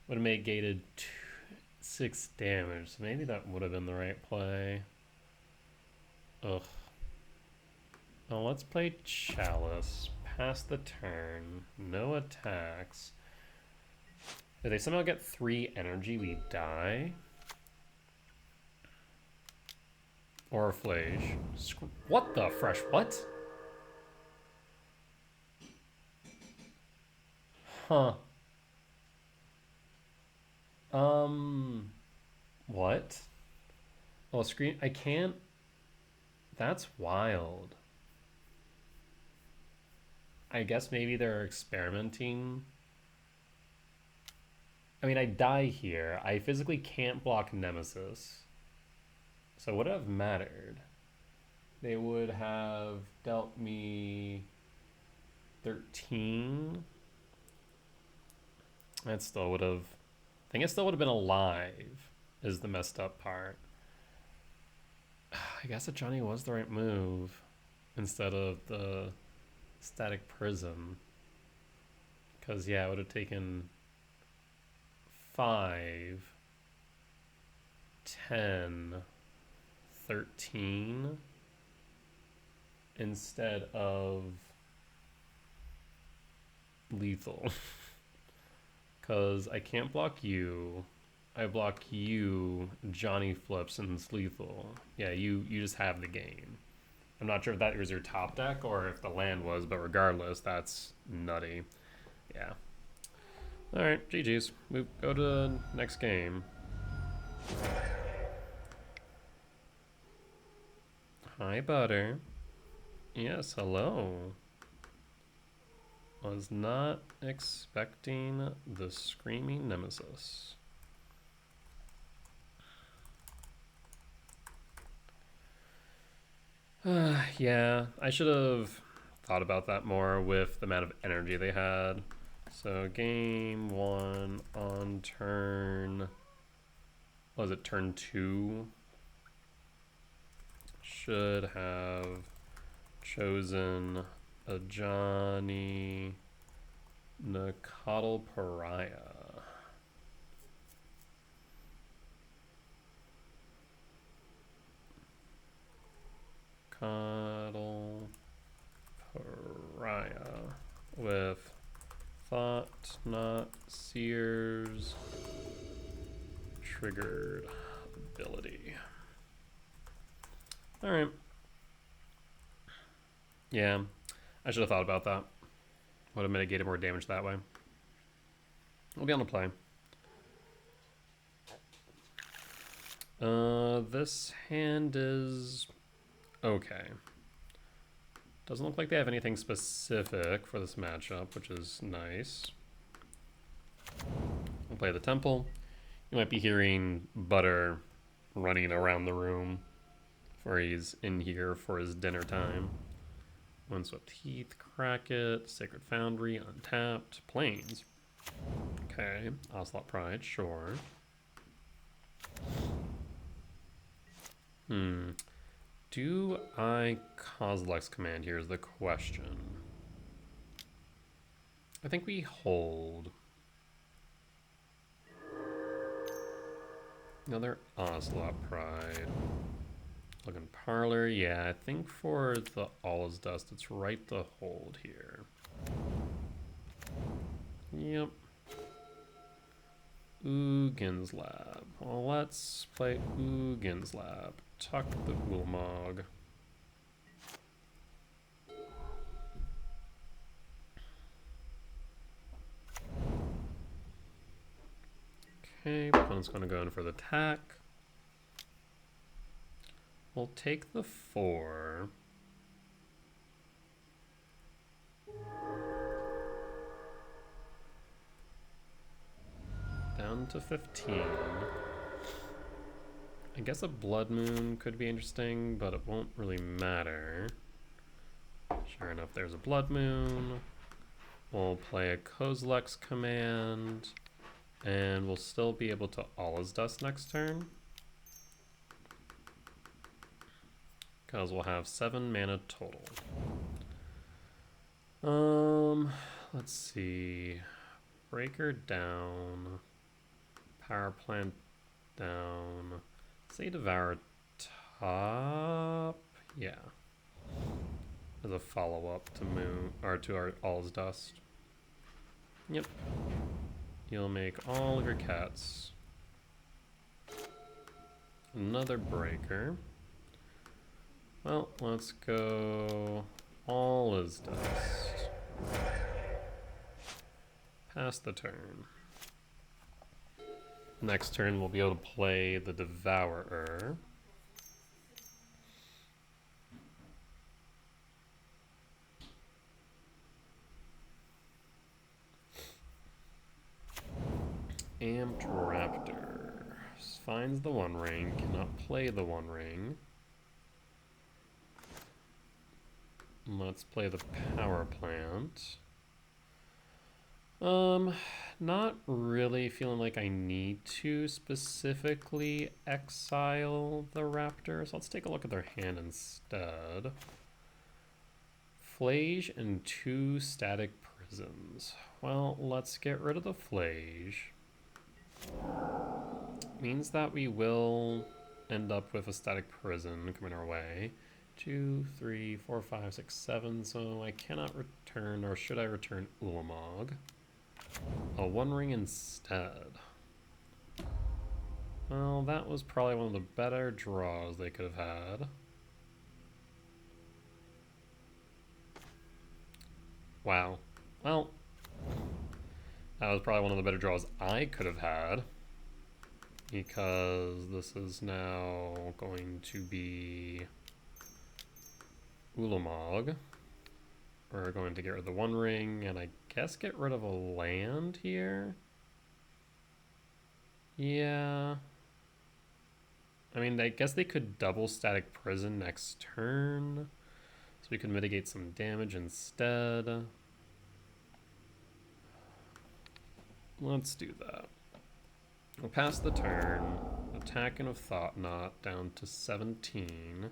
Speaker 1: Would have made gated 6 damage. So maybe that would have been the right play. Ugh. Well, let's play Chalice. Pass the turn. No attacks. If they somehow get 3 energy, we die. Or a Flage. What the fresh? What? Huh. What? Well, screen... I can't... That's wild. I guess maybe they're experimenting. I mean, I die here. I physically can't block Nemesis. So would it have mattered? They would have dealt me 13. That still would have... I think it still would have been alive, is the messed up part. I guess Ajani was the right move instead of the Static Prism. Because, yeah, it would have taken 5, 10, 13 instead of lethal. Because I can't block you. I block you, Johnny flips, and it's lethal. Yeah, you just have the game. I'm not sure if that was your top deck or if the land was, but regardless, that's nutty. Yeah. Alright, GG's. We go to the next game. Hi, Butter. Yes, hello. Was not expecting the Screaming Nemesis. Yeah, I should have thought about that more with the amount of energy they had. So game 1 on turn, what was it, turn 2? Should have chosen Ajani Nacatl Pariah. Nacatl Pariah with Thought-Knot Seer's triggered ability. Alright. Yeah, I should have thought about that. Would have mitigated more damage that way. We'll be on the play. This hand is okay. Doesn't look like they have anything specific for this matchup, which is nice. We'll play the temple. You might be hearing Butter running around the room, for he's in here for his dinner time. Windswept Heath, crack it. Sacred Foundry, untapped. Plains. Okay. Ocelot Pride, sure. Do I Kozilek's Command here is the question. I think we hold. Another Ocelot Pride. Looking Parlor, yeah, I think for the All is Dust, it's right to hold here. Yep. Uggin's Lab. Well, let's play Uggin's Lab. Tuck the Ulamog. Okay, opponent's going to go in for the attack. We'll take the 4. Down to 15. I guess a Blood Moon could be interesting, but it won't really matter. Sure enough, there's a Blood Moon. We'll play a Kozilek's Command, and we'll still be able to All is Dust next turn. Because we'll have 7 mana total. Let's see. Breaker down. Power Plant down. Say Devourer top. Yeah. As a follow-up to Moon or to our All's Dust. Yep. You'll make all of your cats. Another breaker. Well, let's go All is Dust. Pass the turn. Next turn we'll be able to play the Devourer. Amped Raptor. Finds the One Ring, cannot play the One Ring. Let's play the Power Plant. Not really feeling like I need to specifically exile the Raptor, so let's take a look at their hand instead. Flage and 2 Static prisons. Well, let's get rid of the flage. Means that we will end up with a static prison coming our way. 2, 3, 4, 5, 6, 7. So I cannot return, or should I return Ulamog? A One Ring instead. Well, that was probably one of the better draws they could have had. Wow. Well, that was probably one of the better draws I could have had, because this is now going to be Ulamog. We're going to get rid of the One Ring, and I guess get rid of a land here? Yeah. I mean, I guess they could double Static Prison next turn, so we could mitigate some damage instead. Let's do that. We'll pass the turn, attacking with Thought-Knot down to 17.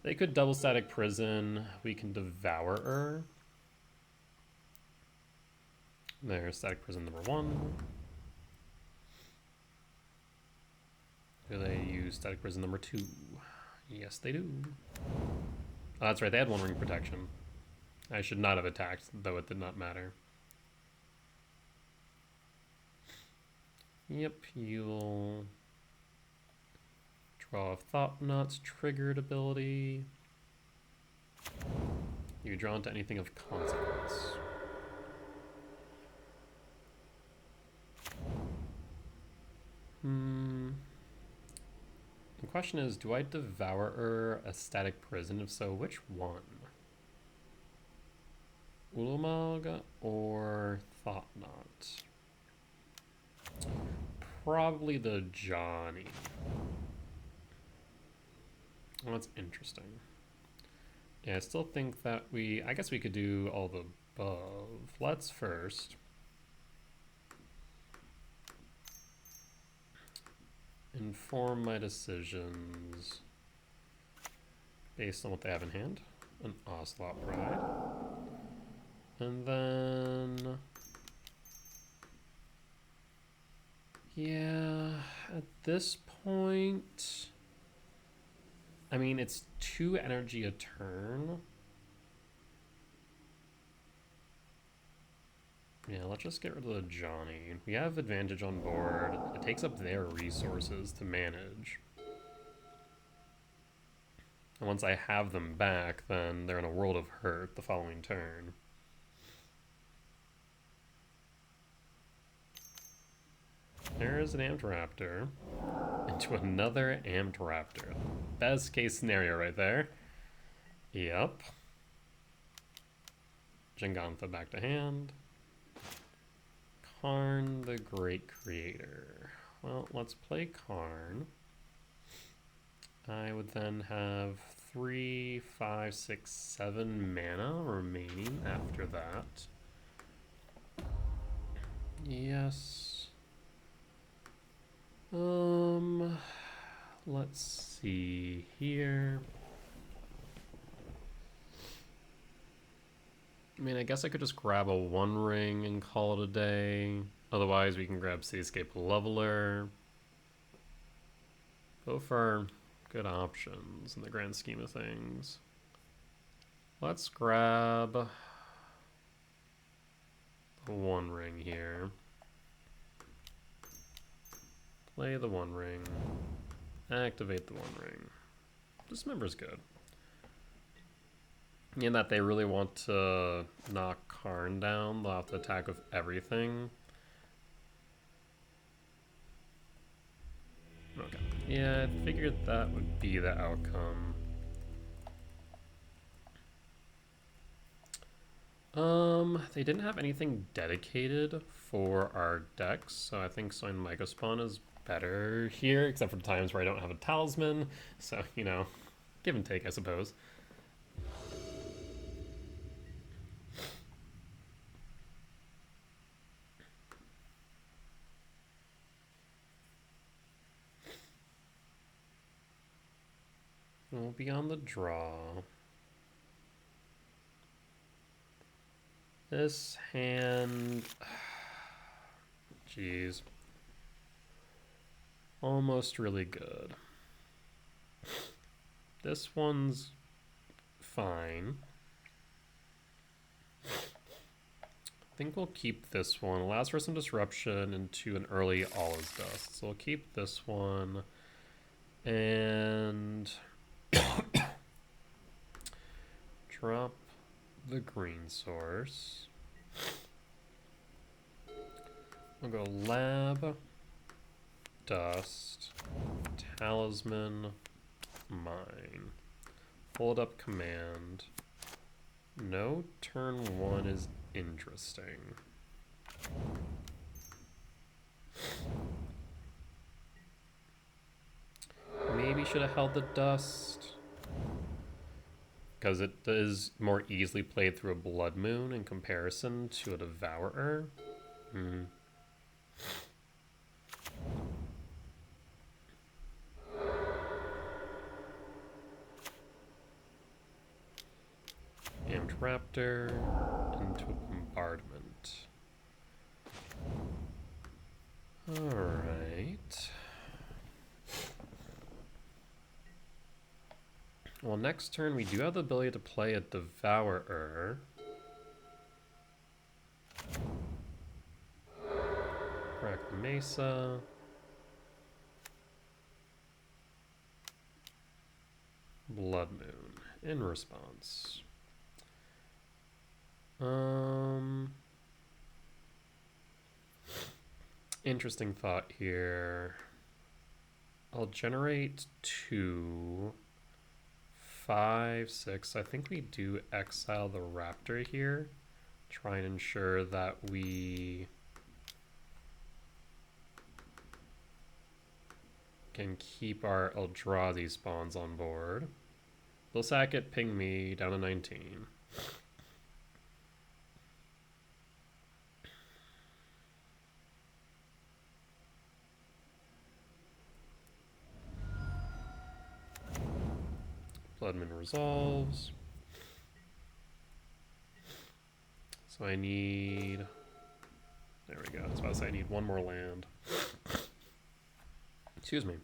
Speaker 1: They could double Static Prison. We can Devourer. There's Static Prison number 1. Do they use Static Prison number 2? Yes, they do. Oh, that's right, they had One Ring protection. I should not have attacked, though it did not matter. Yep, you'll draw Thought-Knot's triggered ability. You draw into anything of consequence. The question is, do I Devourer a Static Prison? If so, which one? Ulamog or Thought-Knot? Probably the Ajani. Well, that's interesting. Yeah, I still think that I guess we could do all the above. Let's first inform my decisions based on what they have in hand. An Ocelot Pride. And then, yeah, at this point, I mean, it's 2 energy a turn. Yeah, let's just get rid of the Ajani. We have advantage on board. It takes up their resources to manage. And once I have them back, then they're in a world of hurt the following turn. There's an Amped Raptor into another Amped Raptor. Best case scenario right there. Yep. Jingantha back to hand. Karn the Great Creator. Well, let's play Karn. I would then have 3, 5, 6, 7 mana remaining after that. Yes. Let's see here. I mean, I guess I could just grab a One Ring and call it a day. Otherwise, we can grab Seascape Leveler. Both are good options in the grand scheme of things. Let's grab the One Ring here. Play the One Ring. Activate the One Ring. Dismember's good. In that they really want to knock Karn down, they'll have to attack with everything. Okay. Yeah, I figured that would be the outcome. They didn't have anything dedicated for our decks, so I think Soin Mycospawn is better here, except for the times where I don't have a talisman. So, you know, give and take, I suppose. We'll be on the draw. This hand... Jeez. Almost really good. This one's fine. I think we'll keep this one. Allows for some disruption into an early All Is Dust. So we'll keep this one. And drop the green source. We'll go Lab, Dust, Talisman, Mine. Hold up command. No, turn 1 is interesting. Maybe should have held the dust. Because it is more easily played through a Blood Moon in comparison to a Devourer. Amped Raptor into a Bombardment. Alright. Well, next turn we do have the ability to play a Devourer. Crack the Mesa. Blood Moon in response. Interesting thought here. I'll generate 2, 5, 6. I think we do exile the Raptor here. Try and ensure that we can keep our Eldrazi spawns on board. They'll sack it, ping me, down to 19. Bloodman resolves. So I need... There we go. I was about to say I need one more land. Excuse me.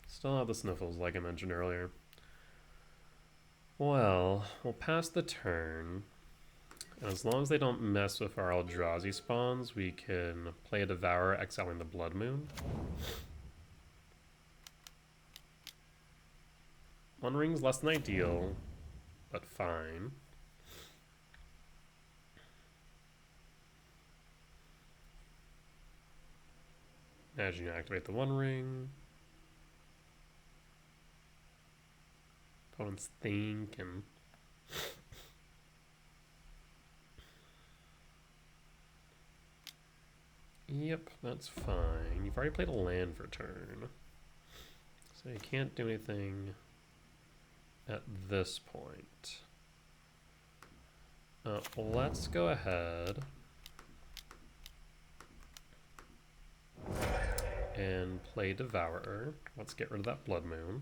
Speaker 1: Still have the sniffles like I mentioned earlier. Well, we'll pass the turn. And as long as they don't mess with our Eldrazi spawns, we can play a Devourer, exiling the Blood Moon. One ring's less than ideal, but fine. Imagine you activate the One Ring. Opponent's thinking. Yep, that's fine. You've already played a land for turn. So you can't do anything at this point. Let's go ahead and play Devourer. Let's get rid of that Blood Moon.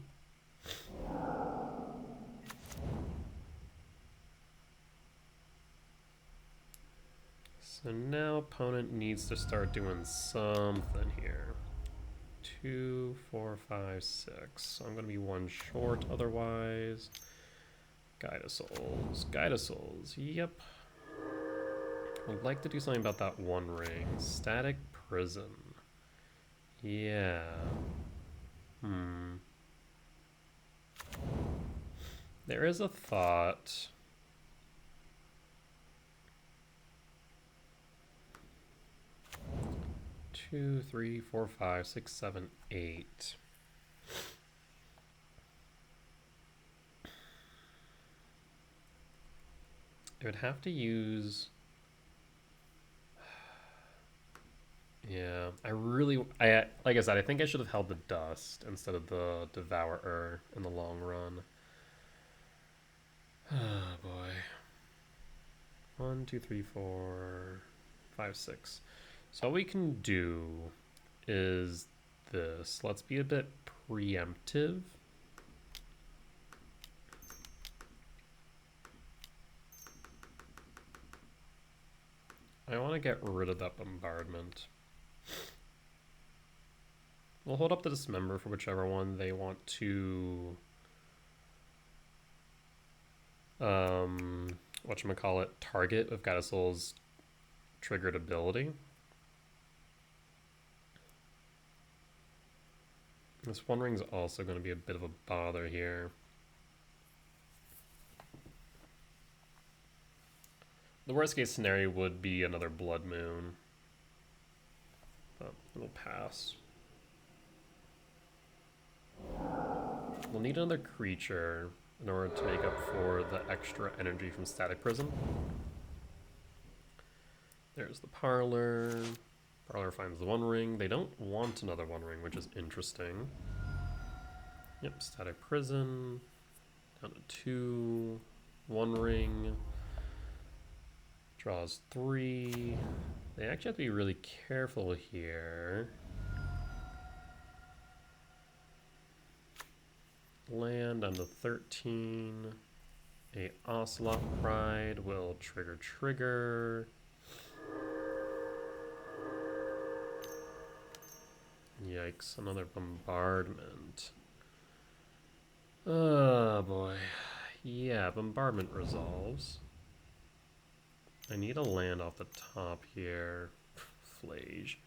Speaker 1: So now opponent needs to start doing something here. 2, 4, 5, 6. So I'm going to be one short otherwise. Guide of Souls. Guide of Souls. Yep. I'd like to do something about that One Ring. Static Prison. Yeah. There is a thought. Two, 3, 4, 5, 6, 7, 8. I would have to use... Yeah, like I said, I think I should have held the Dust instead of the Devourer in the long run. Oh boy. 1, 2, 3, 4, 5, 6. So all we can do is this. Let's be a bit preemptive. I want to get rid of that bombardment. We'll hold up the Dismember for whichever one they want to whatchamacallit, target with Gadasol's triggered ability. This One Ring's also going to be a bit of a bother here. The worst case scenario would be another Blood Moon, but it'll pass. We'll need another creature in order to make up for the extra energy from Static Prism. There's the Parlor. Parlor finds the One Ring. They don't want another One Ring, which is interesting. Yep, Static Prison. Down to 2. One Ring. Draws 3. They actually have to be really careful here. Land on the 13. A Ocelot Pride will trigger. Yikes, another bombardment. Oh boy. Yeah, bombardment resolves. I need a land off the top here. Flage.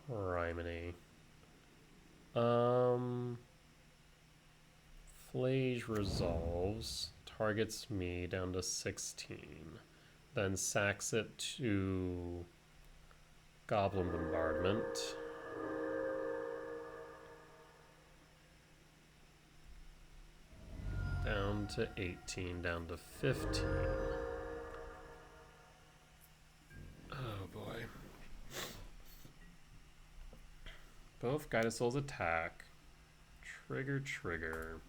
Speaker 1: Criminy. Flage resolves. Targets me down to 16. Then sacks it to Goblin Bombardment. Down to 18, down to 15. Oh boy. Both Guided Souls attack. Trigger.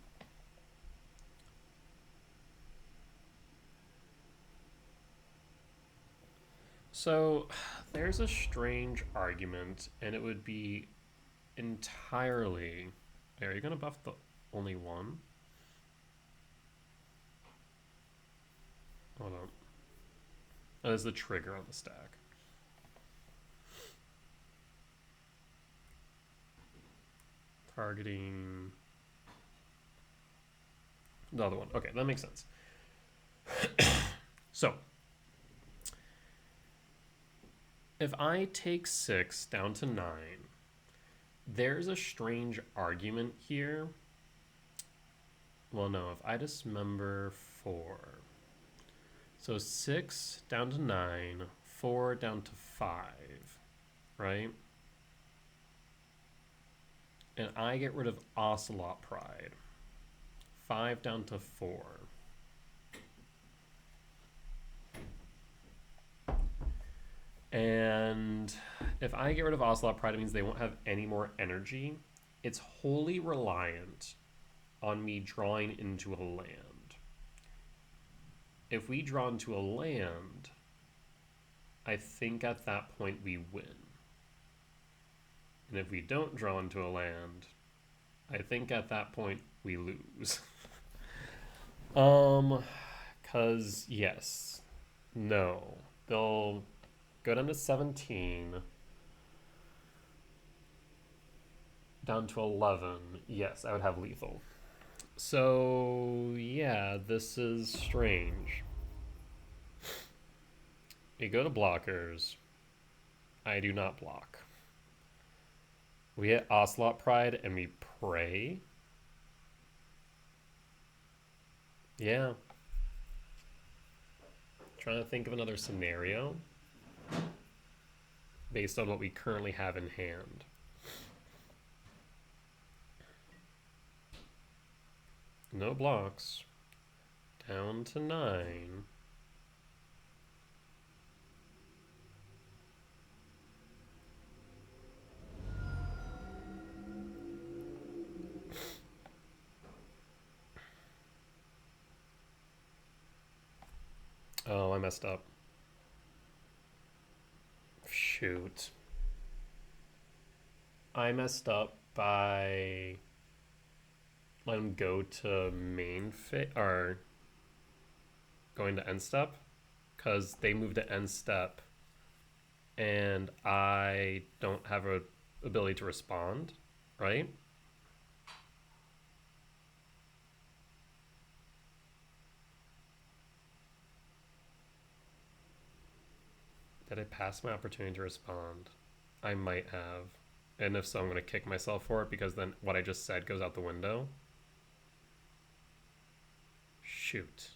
Speaker 1: So, there's a strange argument, and it would be entirely... Are you going to buff the only one? Hold on. Oh, there's the trigger on the stack. Targeting the other one. Okay, that makes sense. So, if I take 6 down to 9, there's a strange argument here. Well, no, if I dismember 4. So 6 down to 9, 4 down to 5, right? And I get rid of Ocelot Pride. 5 down to 4. And if I get rid of Ocelot Pride, it means they won't have any more energy. It's wholly reliant on me drawing into a land. If we draw into a land, I think at that point we win. And if we don't draw into a land, I think at that point we lose. Cause yes, no, they'll go down to 17, down to 11. Yes, I would have lethal. So yeah, this is strange. We go to blockers. I do not block. We hit Ocelot Pride and we pray. Yeah. Trying to think of another scenario based on what we currently have in hand. No blocks. Down to 9. Oh, I messed up. Shoot. I messed up by letting him go to main phase, or going to end step, because they moved to end step and I don't have a ability to respond, right? Did I pass my opportunity to respond? I might have. And if so, I'm going to kick myself for it, because then what I just said goes out the window. Shoot.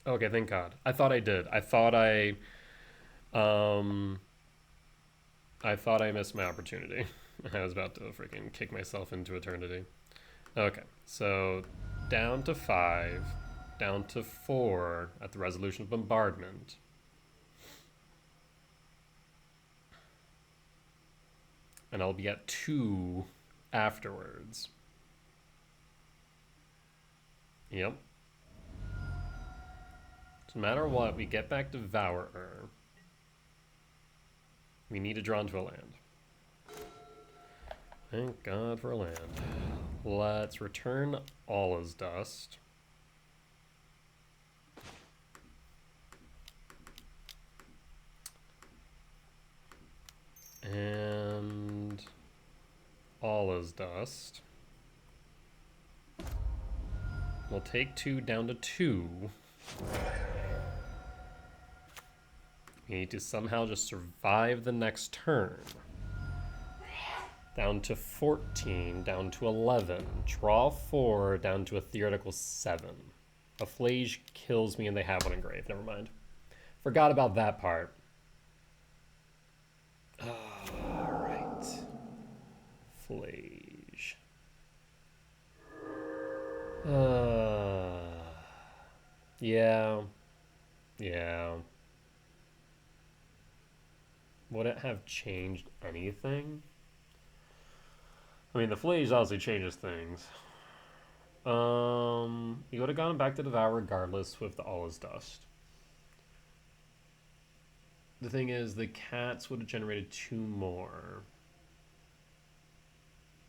Speaker 1: Okay, thank God. I thought I did. I thought I missed my opportunity. I was about to freaking kick myself into eternity. Okay, so down to 5, down to 4 at the resolution of bombardment. And I'll be at 2 afterwards. Yep. So no matter what, we get back to Devourer. We need to draw into a land. Thank God for a land. Let's return Allah's Dust. And Allah's Dust. We'll take 2 down to 2. We need to somehow just survive the next turn. Down to 14, down to 11. Draw 4, down to a theoretical 7. A Flage kills me and they have one engraved. Never mind. Forgot about that part. Alright. Flage. Yeah. Yeah. Would it have changed anything? I mean, the Flage obviously changes things. You would have gone back to Devour regardless with the Allah's Dust. The thing is, the cats would have generated 2 more.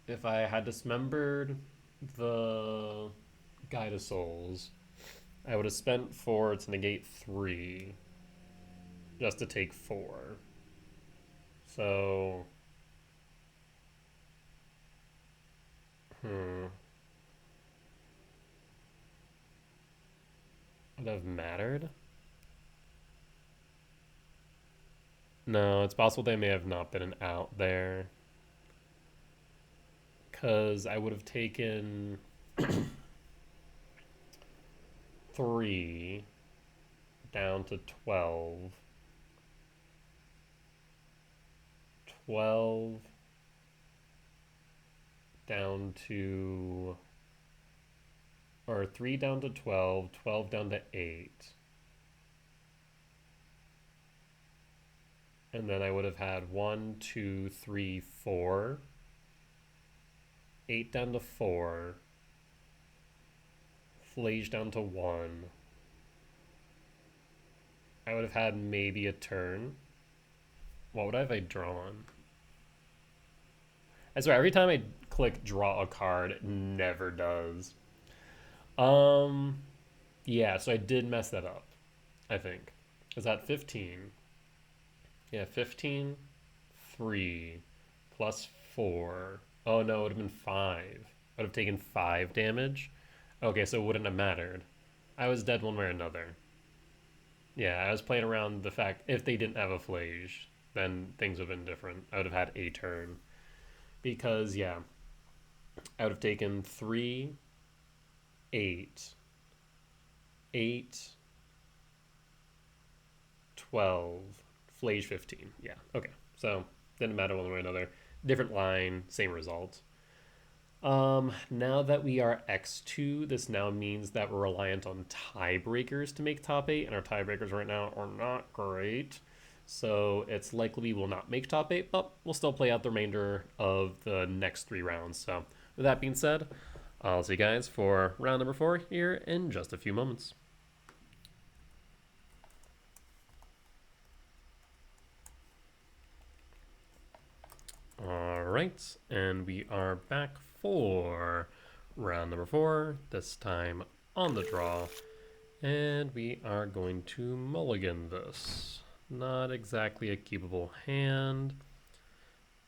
Speaker 1: If I had dismembered the Guide of Souls, I would have spent 4 to negate 3 just to take 4. So... Would have mattered? No, it's possible they may have not been out there. Because I would have taken 3 down to 12. 12 down to... Or 3 down to 12, 12 down to 8. And then I would have had 1, 2, 3, 4. 8 down to 4. Flage down to 1. I would have had maybe a turn. What would I drawn? I swear, every time I click draw a card, it never does. Yeah, so I did mess that up, I think. Is that 15? Yeah, 15, 3, plus 4. Oh no, it would have been 5. I would have taken 5 damage. Okay, so it wouldn't have mattered. I was dead one way or another. Yeah, I was playing around the fact if they didn't have a Flage, then things would have been different. I would have had a turn. Because, yeah, I would have taken 3, 8, 8, 12, Flage 15. Yeah, okay. So, didn't matter one way or another. Different line, same result. Now that we are X2, this now means that we're reliant on tiebreakers to make top 8, and our tiebreakers right now are not great. So it's likely we will not make top 8, but we'll still play out the remainder of the next 3 rounds. So with that being said, I'll see you guys for round number 4 here in just a few moments. Alright, and we are back for round number 4, this time on the draw. And we are going to mulligan this. Not exactly a keepable hand.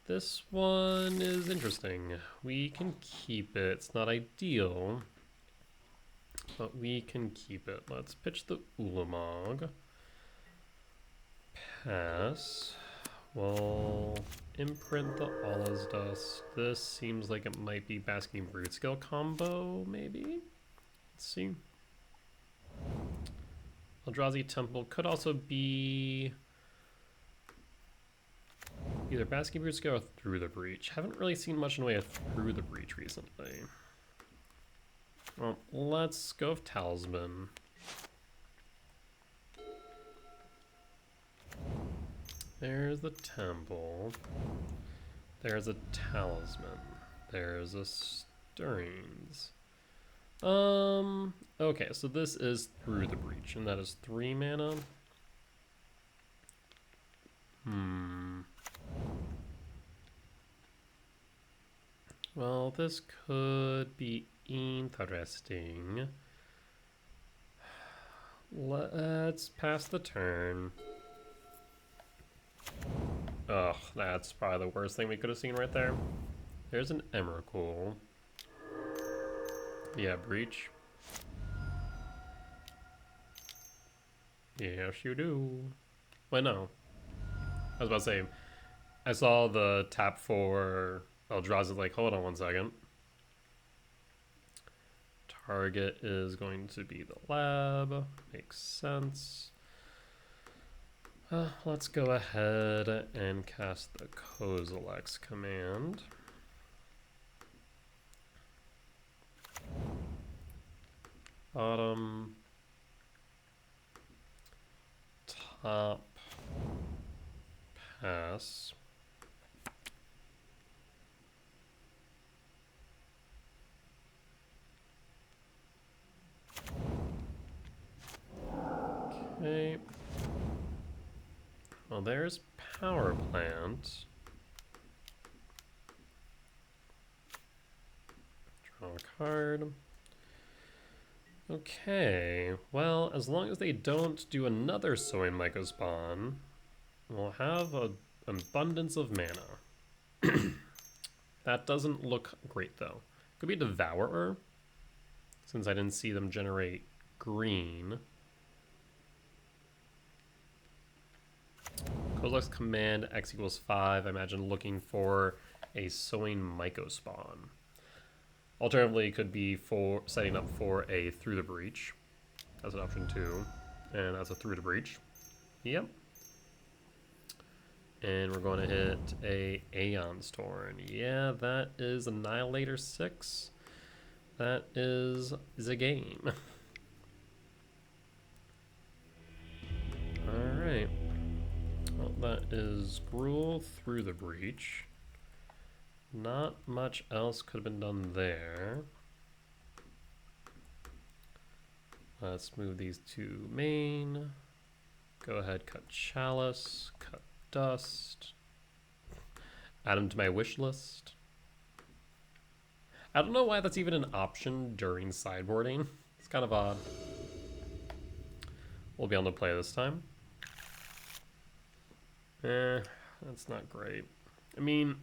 Speaker 1: This one is interesting. We can keep it. It's not ideal, but we can keep it. Let's pitch the Ulamog. Pass. We'll imprint the Allah's Dust. This seems like it might be Basking Root Scale combo, maybe? Let's see. Eldrazi Temple could also be either Basking Root Scale or Through the Breach. Haven't really seen much in the way of Through the Breach recently. Well, let's go with Talisman. There's the Temple. There's a Talisman. There's a Stirrings. Okay, so this is Through the Breach, and that is 3 mana. Well, this could be interesting. Let's pass the turn. Ugh, that's probably the worst thing we could have seen right there. There's an Emrakul. Yeah, Breach. Yes, you do. Wait, no. I was about to say, I saw the tap for Eldrazi, like, hold on one second. Target is going to be the lab. Makes sense. Let's go ahead and cast the Kozilek's command. Bottom. Top. Pass. Okay. Well, there's Power Plant. Draw a card. Okay, well, as long as they don't do another Sowing Mycospawn, we'll have an abundance of mana. That doesn't look great, though. Could be Devourer, since I didn't see them generate green. Kozilek's command, X equals 5. I imagine looking for a Sowing Mycospawn. Alternatively, it could be for setting up for a Through the Breach. That's an option 2. And that's a Through the Breach. Yep. And we're going to hit a Aeon's Torn. Yeah, that is Annihilator 6. That is a game. Alright. Well, that is Gruul Through the Breach. Not much else could have been done there. Let's move these to main. Go ahead, cut Chalice, cut Dust. Add them to my wish list. I don't know why that's even an option during sideboarding. It's kind of odd. We'll be able to play this time. That's not great. I mean,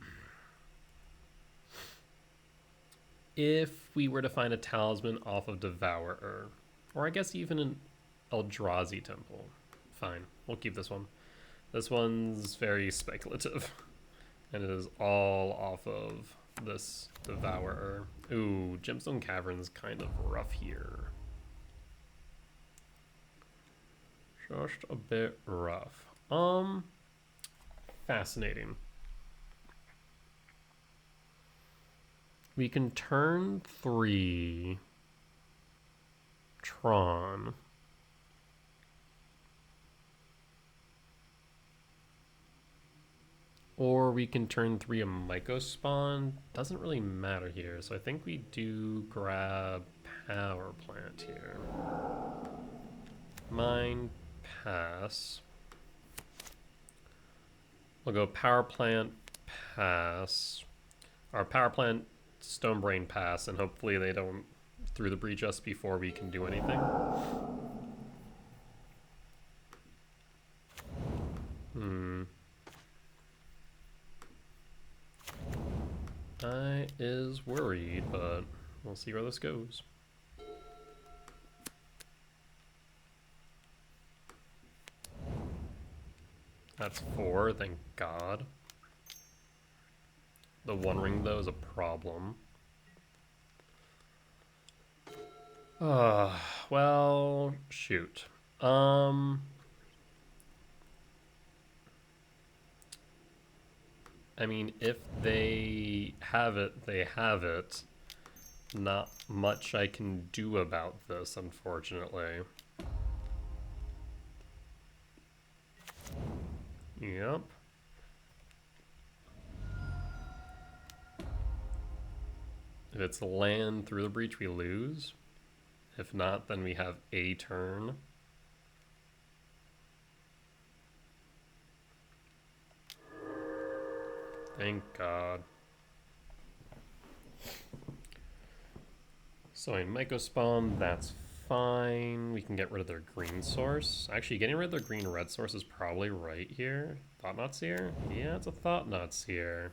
Speaker 1: if we were to find a Talisman off of Devourer, or I guess even an Eldrazi Temple, fine, we'll keep this one. This one's very speculative, and it is all off of this Devourer. Ooh, Gemstone Cavern's kind of rough here. Just a bit rough. Fascinating. We can turn 3 Tron. Or we can turn 3 a Mycospawn. Doesn't really matter here, so I think we do grab Power Plant here. Mine, pass. We'll go Power Plant, pass. our power plant Stone Brain pass, and hopefully they don't through the breach us before we can do anything. I is worried, but we'll see where this goes. That's 4, thank God. The One Ring, though, is a problem. Well, shoot. I mean, if they have it, they have it. Not much I can do about this, unfortunately. Yep. If it's land through the breach, we lose. If not, then we have a turn. Thank God. So in Mycospawn, that's fine. We can get rid of their green source. Actually, getting rid of their green-red source is probably right here. Thought-Knot Seer? Yeah, it's a Thought-Knot Seer.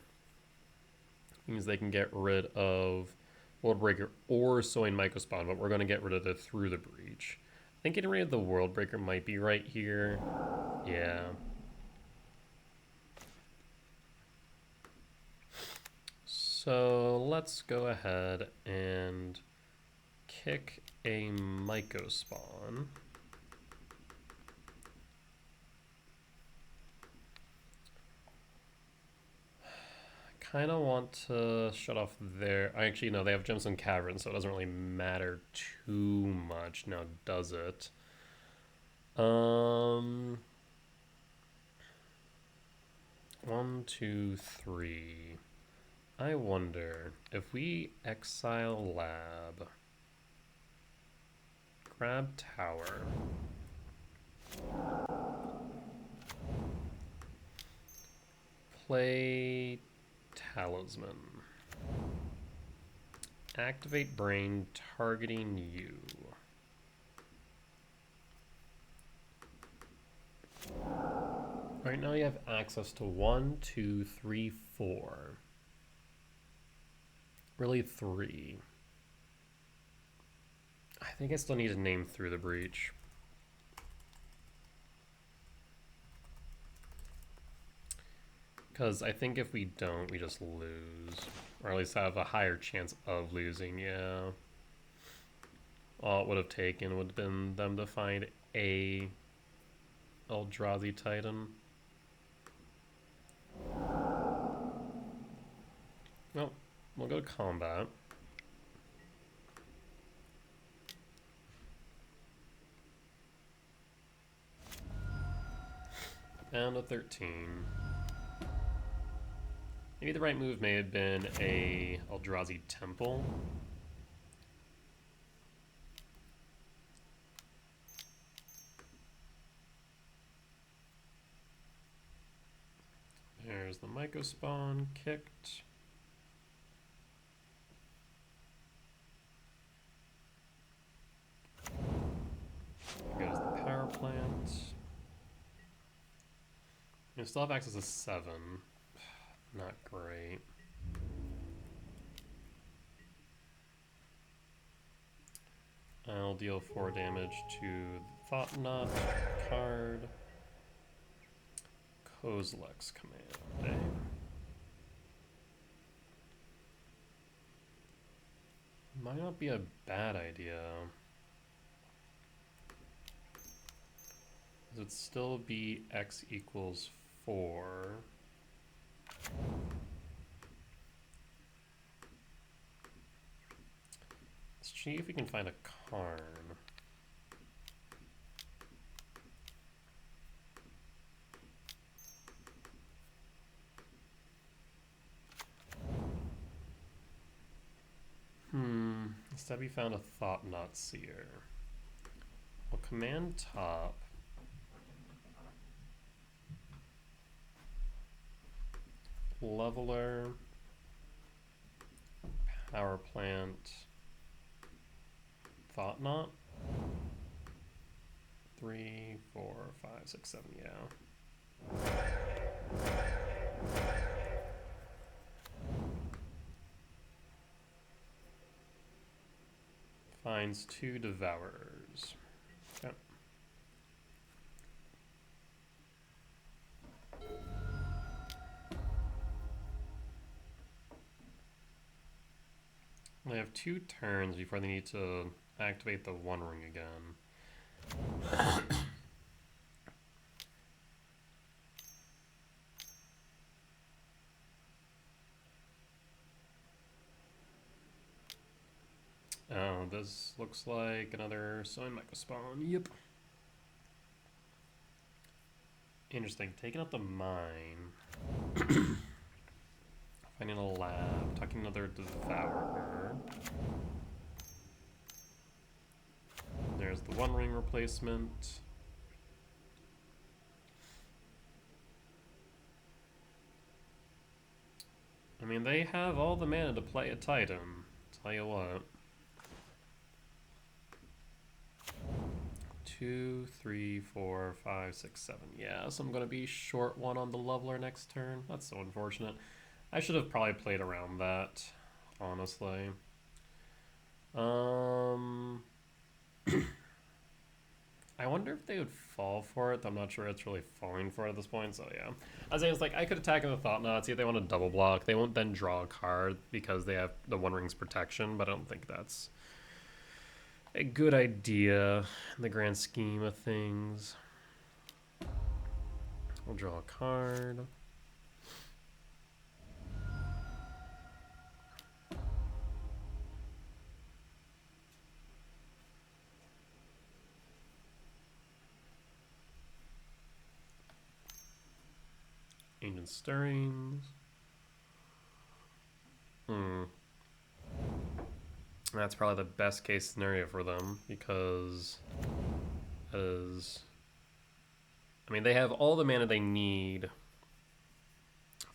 Speaker 1: Means they can get rid of World Breaker or Soin Mycospawn, but we're going to get rid of the Through the Breach. I think getting rid of the World Breaker might be right here. Yeah. So let's go ahead and kick a Mycospawn. Kind of want to shut off their... Actually, no, they have Gemstone Cavern, so it doesn't really matter too much now, does it? 1, 2, 3. I wonder if we exile Lab, grab Tower, play Talisman, activate Brain targeting you. Right now you have access to 1, 2, 3, 4. Really 3. I think I still need to name Through the Breach. Because I think if we don't, we just lose. Or at least have a higher chance of losing, yeah. All it would have taken would have been them to find a Eldrazi Titan. Well, we'll go to combat. And a 13. Maybe the right move may have been a Eldrazi Temple. There's the Mycospawn kicked. There goes the power plant. You still have access to 7. Not great. I'll deal 4 damage to the Thought-Knot card. Kozilek's Command, eh? Might not be a bad idea. It'd still be x equals 4. Let's see if we can find a Karn. Instead we found a Thought-Knot Seer. We'll command top. Leveler. Power plant. Thought-Knot. 3, 4, 5, 6, 7, yeah. Finds 2 Devourers. Okay. They have 2 turns before they need to activate the One Ring again. Oh, this looks like another Sowing Mecha spawn. Yep. Interesting. Taking out the mine. Finding a lab. Talking another Devourer. There's the One Ring replacement. I mean, they have all the mana to play a Titan. Tell you what. 2, 3, 4, 5, 6, 7. Yeah, so I'm going to be short 1 on the leveler next turn. That's so unfortunate. I should have probably played around that, honestly. I wonder if they would fall for it. I'm not sure it's really falling for it at this point, so yeah. As I was like, I could attack with a Thought-Knot, see if they want to double block. They won't then draw a card because they have the One Ring's protection, but I don't think that's a good idea in the grand scheme of things. We'll draw a card. Ancient Stirrings. That's probably the best case scenario for them because I mean, they have all the mana they need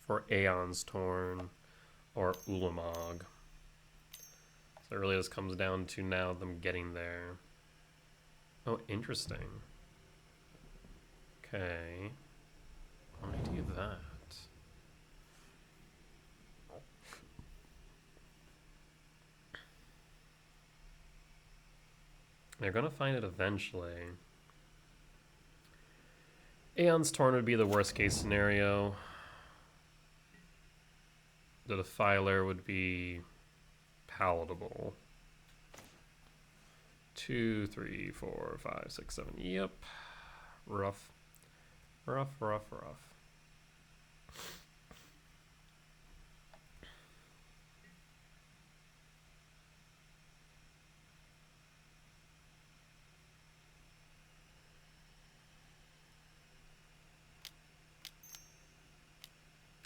Speaker 1: for Aeon's Torn or Ulamog. So it really just comes down to now them getting there. Oh, interesting. Okay. Why do that? They're gonna find it eventually. Aeon's Torn would be the worst case scenario. The Defiler would be palatable. 2, 3, 4, 5, 6, 7. Yep. Rough. Rough, rough, rough.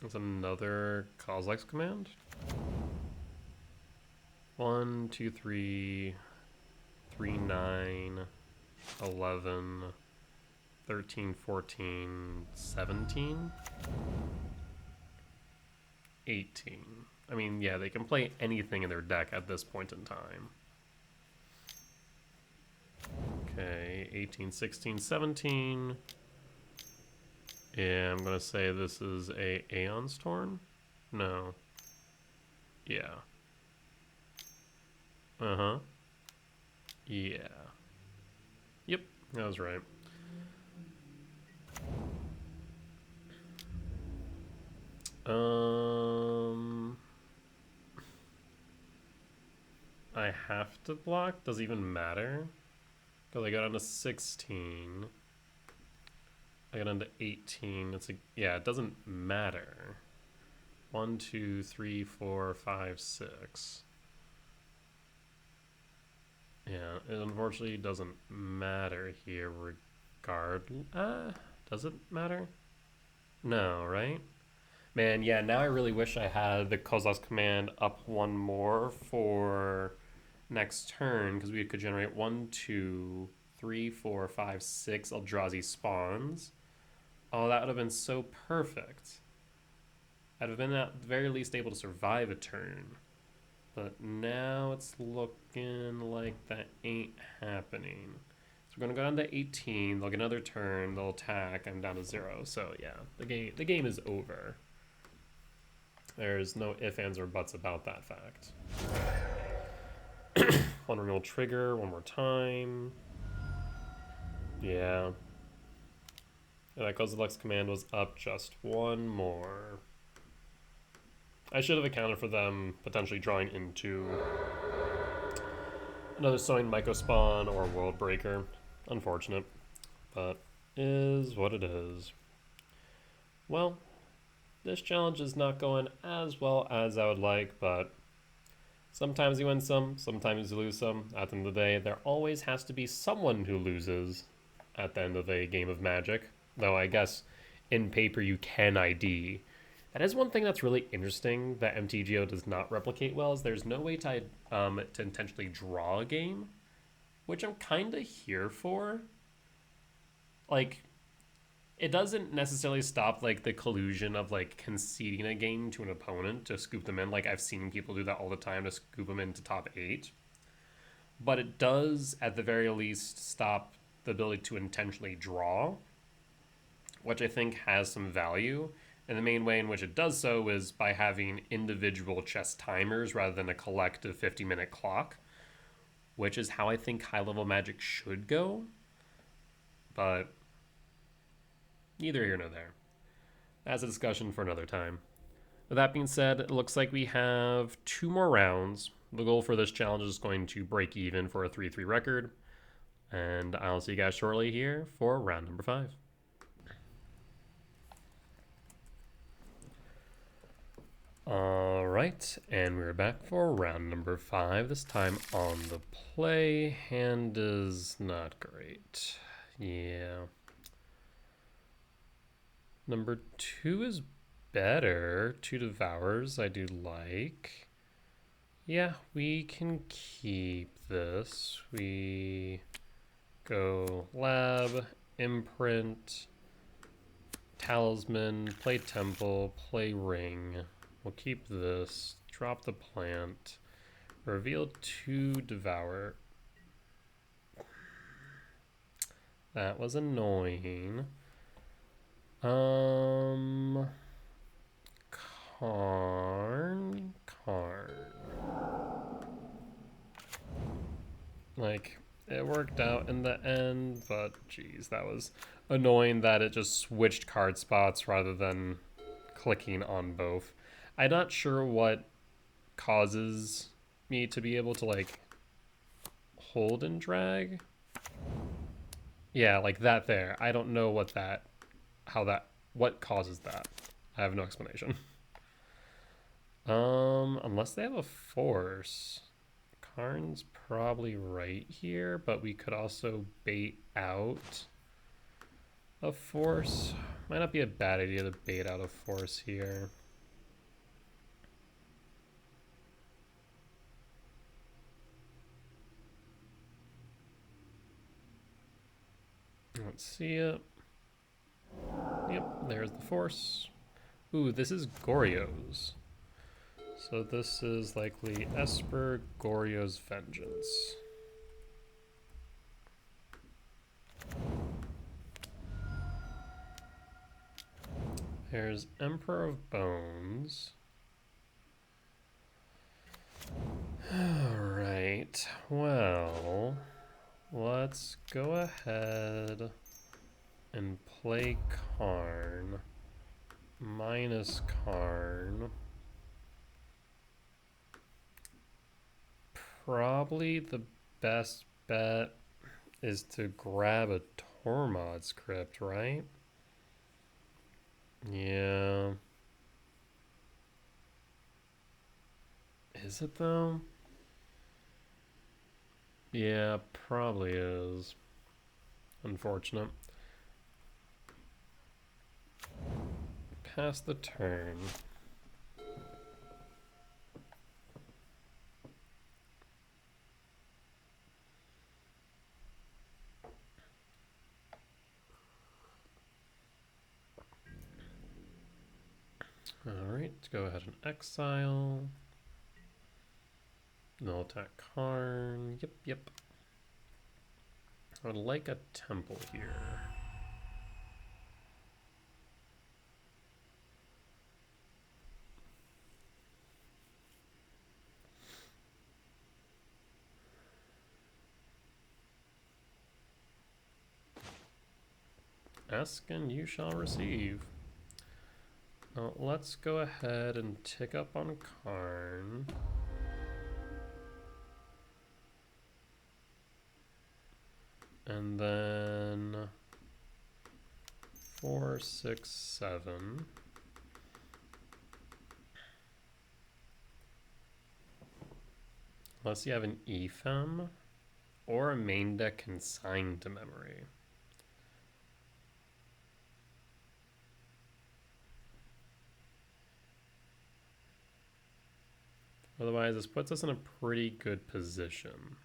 Speaker 1: That's another Kozilek's command. 1, 2, 3, 3, 9, 11, 13, 14, 17, 18. I mean, yeah, they can play anything in their deck at this point in time. Okay, 18, 16, 17. Yeah, I'm gonna say this is a Aeon's Torn? No. Yeah. Uh-huh. Yeah. Yep, that was right. I have to block? Does it even matter? Because I got down to 16. I got down to 18. It's like, yeah, it doesn't matter. 1, 2, 3, 4, 5, 6. Yeah, it unfortunately doesn't matter here does it matter? No, right? Man, yeah, now I really wish I had the Kozilek's command up 1 more for next turn, because we could generate 1, 2, 3, 4, 5, 6 Eldrazi spawns. Oh, that would have been so perfect. I'd have been at the very least able to survive a turn. But now it's looking like that ain't happening. So we're gonna go down to 18. They'll get another turn. They'll attack. I'm down to 0. So yeah, the game is over. There's no ifs, ands, or buts about that fact. One renewal trigger one more time. Yeah. And that Kozilek's command was up just one more. I should have accounted for them potentially drawing into another Sowing Mycospawn or World Breaker. Unfortunate, but is what it is. Well, this challenge is not going as well as I would like, but sometimes you win some, sometimes you lose some. At the end of the day, there always has to be someone who loses at the end of a game of Magic. Though I guess in paper you can ID. That is one thing that's really interesting that MTGO does not replicate well, is there's no way to intentionally draw a game, which I'm kind of here for. Like, it doesn't necessarily stop like the collusion of like conceding a game to an opponent to scoop them in. Like I've seen people do that all the time to scoop them into top 8. But it does at the very least stop the ability to intentionally draw, which I think has some value. And the main way in which it does so is by having individual chess timers rather than a collective 50-minute clock, which is how I think high-level Magic should go. But neither here nor there. That's a discussion for another time. With that being said, it looks like we have 2 more rounds. The goal for this challenge is going to break even for a 3-3 record. And I'll see you guys shortly here for round number 5. Alright, and we're back for round number 5. This time on the play. Hand is not great. Yeah. Number 2 is better. 2 Devours I do like. Yeah, we can keep this. We go Lab, Imprint, Talisman, play Temple, play Ring. We'll keep this, drop the plant, reveal 2 Devour. That was annoying. Karn. Like, it worked out in the end, but geez, that was annoying that it just switched card spots rather than clicking on both. I'm not sure what causes me to be able to, like, hold and drag. Yeah, like that there. I don't know what what causes that. I have no explanation. Unless they have a force. Karn's probably right here, but we could also bait out a force. Might not be a bad idea to bait out a force here. Let's see it. Yep, there's the force. Ooh, this is Goryo's. So this is likely Esper, Goryo's Vengeance. There's Emperor of Bones. Alright, well, let's go ahead and play Karn. Minus Karn. Probably the best bet is to grab a Tormod script, right? Yeah. Is it though? Yeah, probably is. Unfortunate. Pass the turn. Alright, let's go ahead and exile. No attack Karn. Yep, yep. I would like a temple here. Ask and you shall receive. Let's go ahead and tick up on Karn. And then 4, 6, 7. Unless you have an EFEM or a main deck consigned to memory. Otherwise, this puts us in a pretty good position.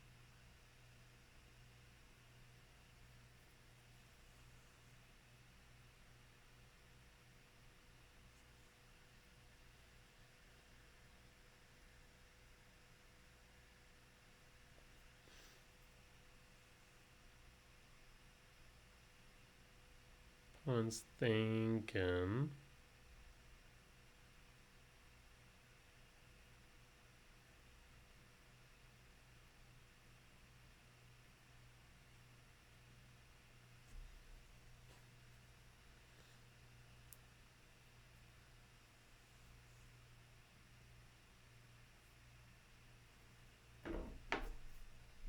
Speaker 1: Opponent's thinking.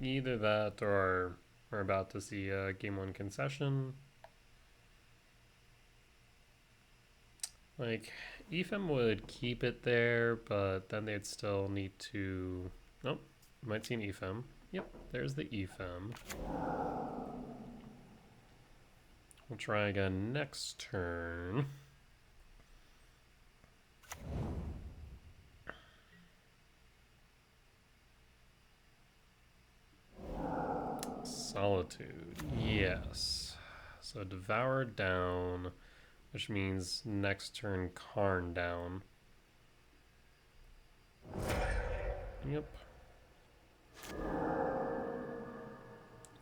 Speaker 1: Either that or we're about to see a game 1 concession. Like, EFEM would keep it there, but then they'd still need to... Nope, might see an EFEM. Yep, there's the EFEM. We'll try again next turn. Solitude, yes. So Devour down, which means next turn Karn down. Yep.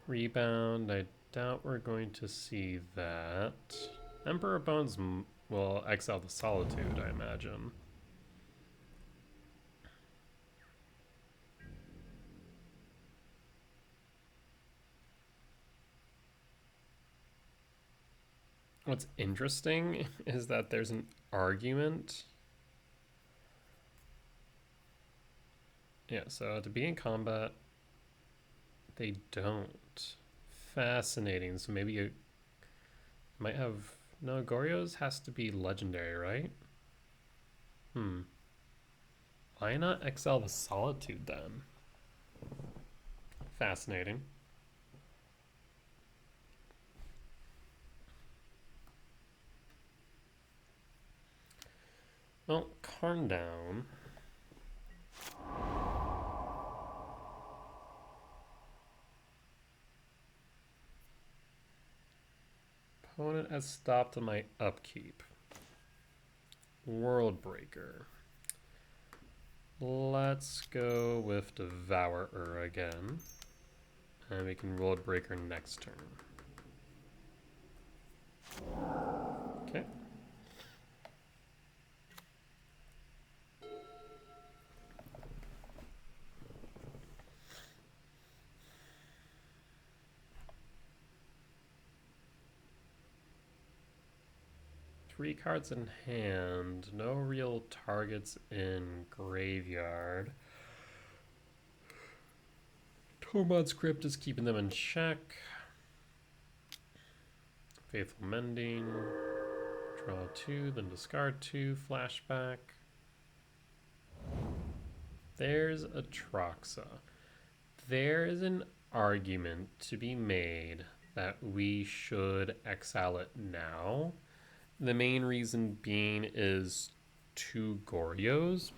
Speaker 1: Rebound, I doubt we're going to see that. Emperor Bones will exile the Solitude, I imagine. What's interesting is that there's an argument. Yeah, so to be in combat, they don't. Fascinating. So maybe you might have... No, Goryo's has to be legendary, right? Why not exile the Solitude then? Fascinating. Well, Karn down. Opponent has stopped my upkeep. Worldbreaker. Let's go with Devourer again. And we can Worldbreaker next turn. Okay. Three cards in hand, no real targets in graveyard. Tormod's Crypt is keeping them in check. Faithful Mending. Draw 2, then discard 2, flashback. There's a Troxa. There is an argument to be made that we should exile it now. The main reason being is 2 Goryos,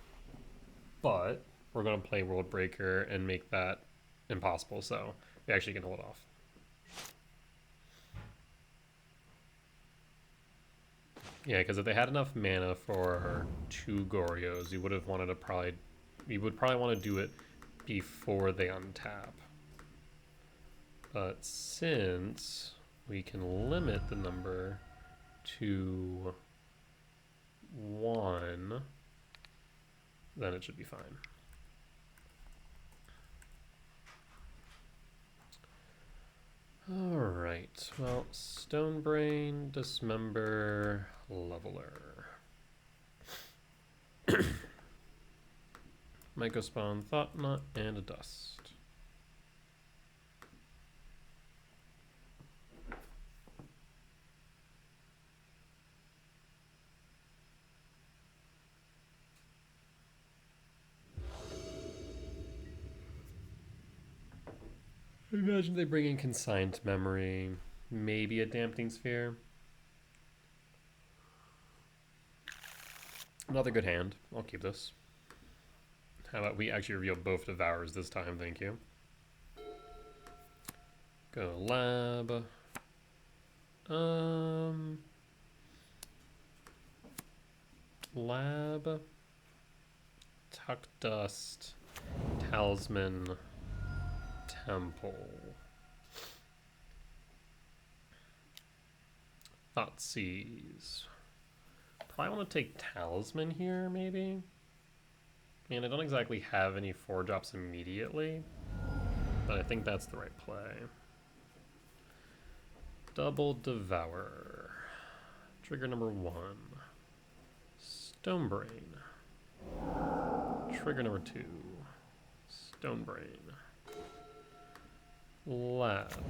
Speaker 1: but we're going to play Worldbreaker and make that impossible, so we actually can hold off. Yeah, because if they had enough mana for 2 Goryos, you would have wanted to probably... You would probably want to do it before they untap. But since we can limit the number to 1, then it should be fine. Alright, well, Stonebrain, Dismember, Leveler. Mycospawn, Thought-Knot, and a Dust. I imagine they bring in Consigned Memory, maybe a Dampening Sphere. Another good hand. I'll keep this. How about we actually reveal both Devourers this time, thank you. Go Lab. Lab. Tuck Dust. Talisman. Temple. Thoughtseize. Probably want to take Talisman here, maybe? I mean, I don't exactly have any 4-drops immediately, but I think that's the right play. Double Devour. Trigger number 1. Stonebrain. Trigger number 2. Stonebrain. Lab.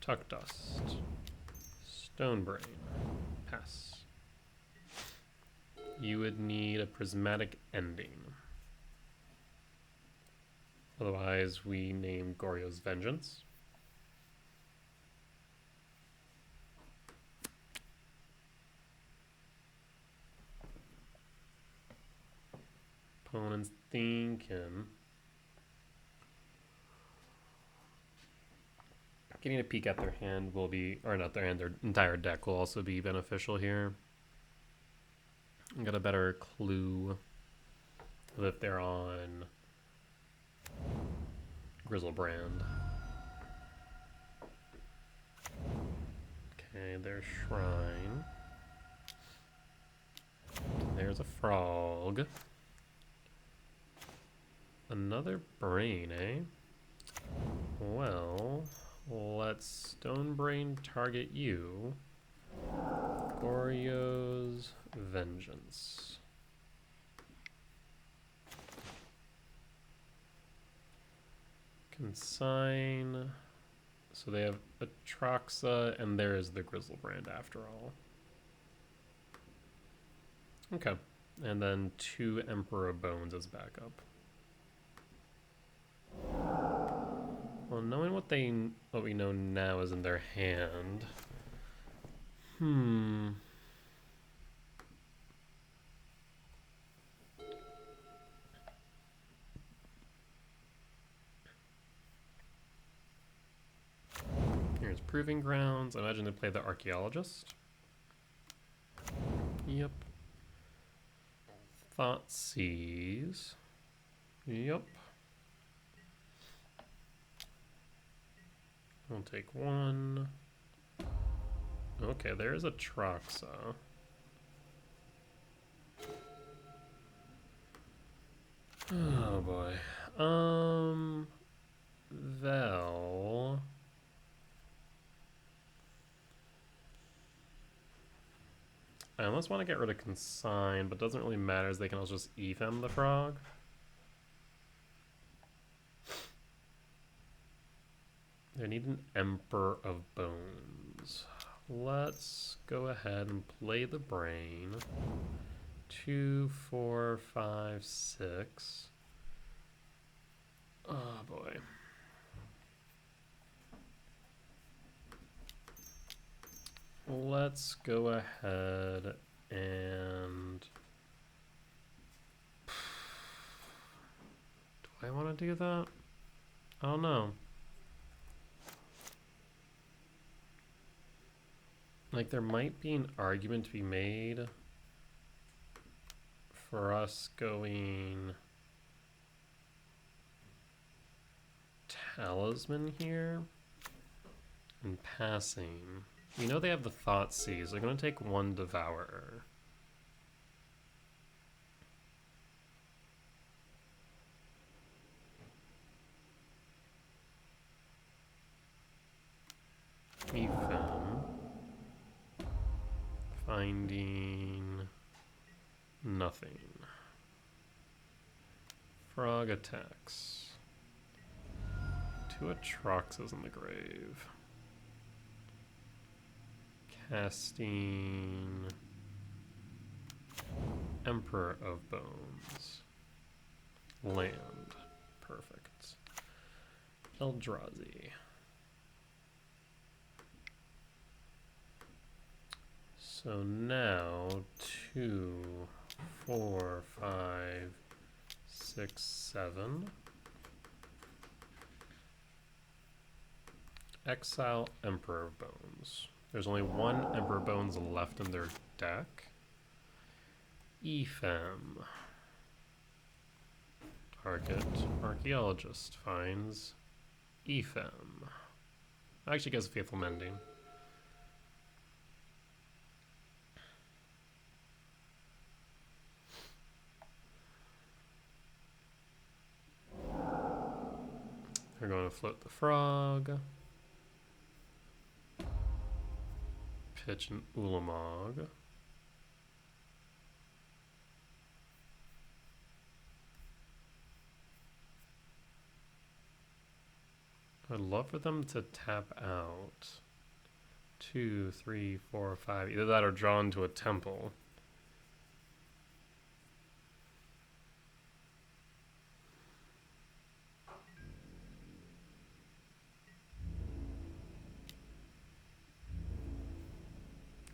Speaker 1: Tuck Dust. Stonebrain. Pass. You would need a Prismatic Ending. Otherwise, we name Goryo's Vengeance. Opponent's thinking. Getting a peek at their hand will be, or not their hand, their entire deck will also be beneficial here. Got a better clue of if they're on Grizzlebrand. Okay, there's Shrine. There's a Frog. Another Brain, eh? Well, let's Stonebrain target you. Goryo's Vengeance. Consign. So they have Atraxa, and there is the Grizzlebrand after all. Okay. And then 2 Emperor Bones as backup. Well, knowing what we know now is in their hand. Here's Proving Grounds. I imagine they play the Archaeologist. Yep. Thoughtseize. Yep. I'll take 1. Okay, there's a Atraxa. Oh boy. Vel. I almost want to get rid of Consign, but it doesn't really matter as they can also just Ethem the Frog. They need an Emperor of Bones. Let's go ahead and play the Brain. 2, 4, 5, 6. Oh boy. Let's go ahead and... Do I want to do that? I don't know. Like, there might be an argument to be made for us going Talisman here. And passing. You know they have the Thought Seize. They're going to take one Devourer. Efem. Finding nothing. Frog attacks. 2 Atroxes in the grave. Casting Emperor of Bones. Land. Perfect. Eldrazi. So now 2, 4, 5, 6, 7. Exile Emperor of Bones. There's only 1 Emperor Bones left in their deck. Efem. Target Archaeologist finds Efem. Actually gets Faithful Mending. They're going to float the frog. Pitch an Ulamog. I'd love for them to tap out. 2, 3, 4, 5. Either that or draw into a temple.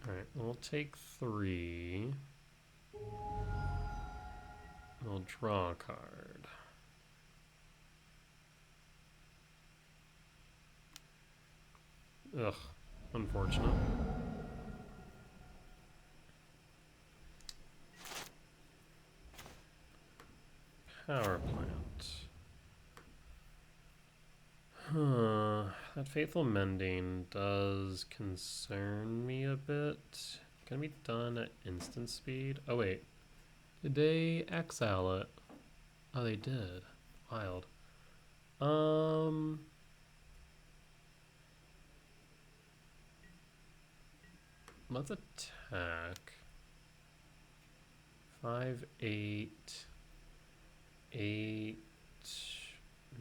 Speaker 1: Alright, we'll take 3. We'll draw a card. Ugh, unfortunate. Power plant. That Faithful Mending does concern me a bit. Can be done at instant speed. Oh wait, did they exile it? Oh, they did. Wild. Let's attack. 5, 8, 8,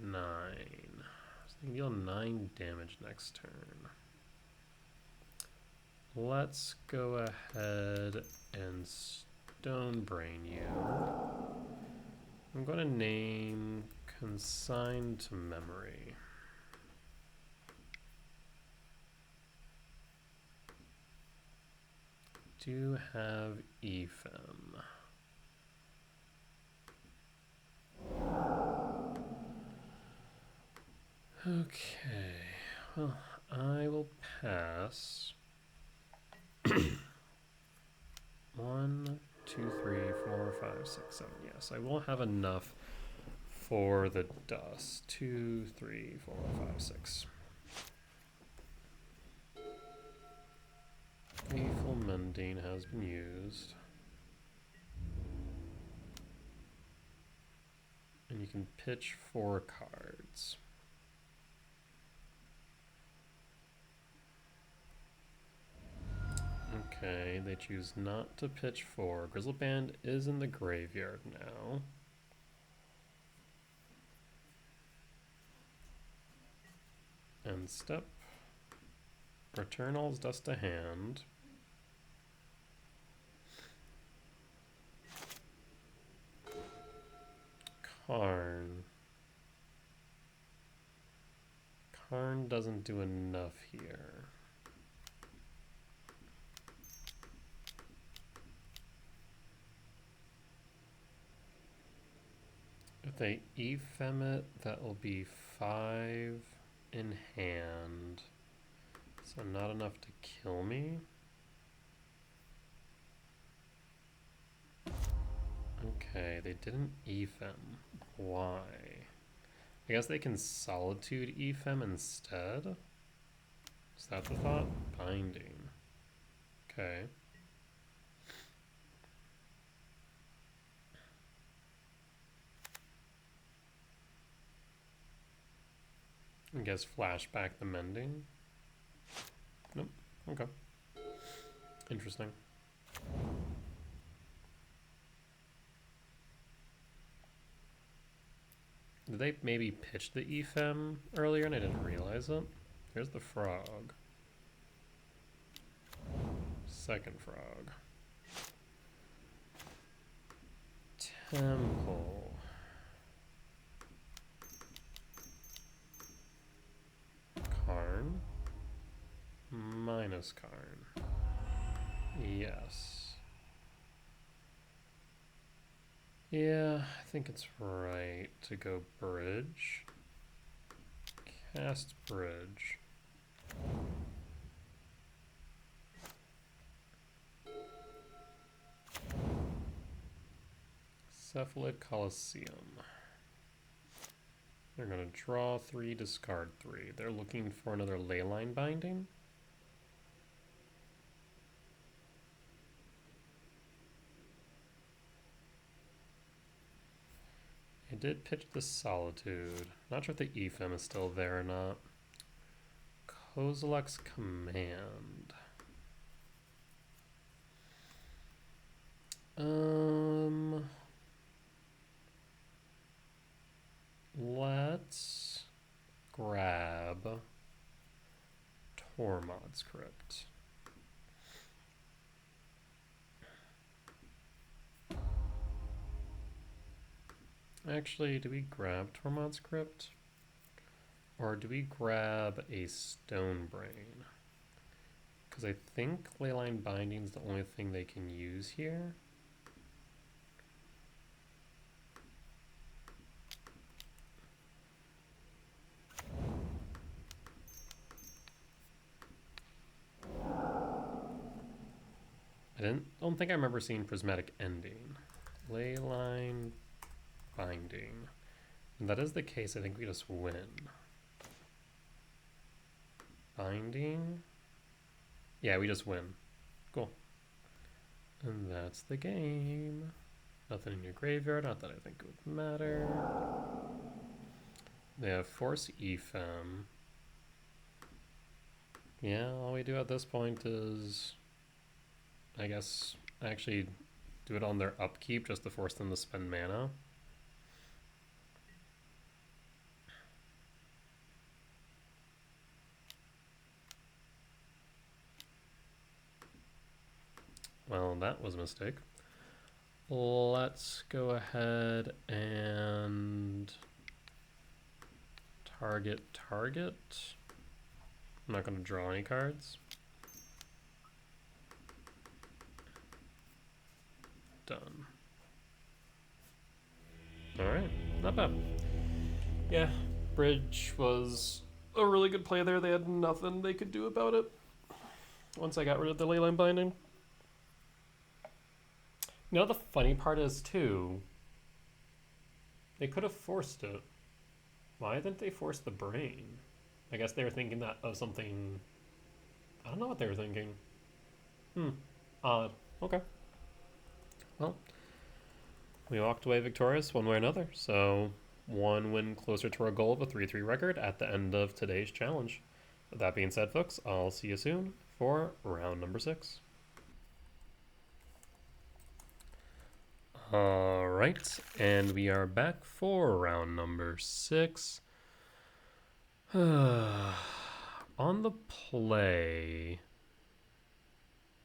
Speaker 1: 9. So they can deal 9 damage next turn. Let's go ahead and Stone Brain you. I'm going to name Consigned to Memory. Do have Efem. Okay, well, I will pass. 1, 2, 3, 4, 5, 6, 7. Yes, I will have enough for the dust. 2, 3, 4, 5, 6. Faithful Mending has been used. And you can pitch 4 cards. Okay, they choose not to pitch 4. Grizzleband is in the graveyard now. End step. Return all's dust to hand. Karn. Karn doesn't do enough here. If they Efem it, that will be 5 in hand. So not enough to kill me. Okay, they didn't Efem. Why? I guess they can Solitude Ephem instead? Is that the thought? Binding. Okay. I guess flashback the mending. Nope. Okay. Interesting. Did they maybe pitch the Ephem earlier and I didn't realize it? Here's the frog. Second frog. Temple. Karn. Minus Karn. Yes. Yeah, I think it's right to go bridge. Cast bridge. Cephalid Coliseum. They're going to draw 3, discard 3. They're looking for another Leyline Binding. I did pitch the Solitude. Not sure if the Ephem is still there or not. Kozilek's Command. Let's grab Tormod's Crypt. Actually, do we grab Tormod's Crypt? Or do we grab a Stonebrain? Because I think Leyline Binding is the only thing they can use here. Don't think I remember seeing Prismatic Ending. Leyline Binding. If that is the case, I think we just win. Binding. Yeah, we just win. Cool. And that's the game. Nothing in your graveyard, not that I think it would matter. They have Force Ephem. Yeah, all we do at this point is, I guess, actually do it on their upkeep just to force them to spend mana. Well, that was a mistake. Let's go ahead and target. I'm not going to draw any cards. Done. Alright, not bad. Yeah, bridge was a really good play there. They had nothing they could do about it once I got rid of the Leyline Binding. You know, the funny part is, too, they could have forced it. Why didn't they force the brain? I guess they were thinking that of something... I don't know what they were thinking. Odd. Okay. Well, we walked away victorious one way or another, so one win closer to our goal of a 3-3 record at the end of today's challenge. With that being said, folks, I'll see you soon for round number 6. Alright, and we are back for round number 6. On the play...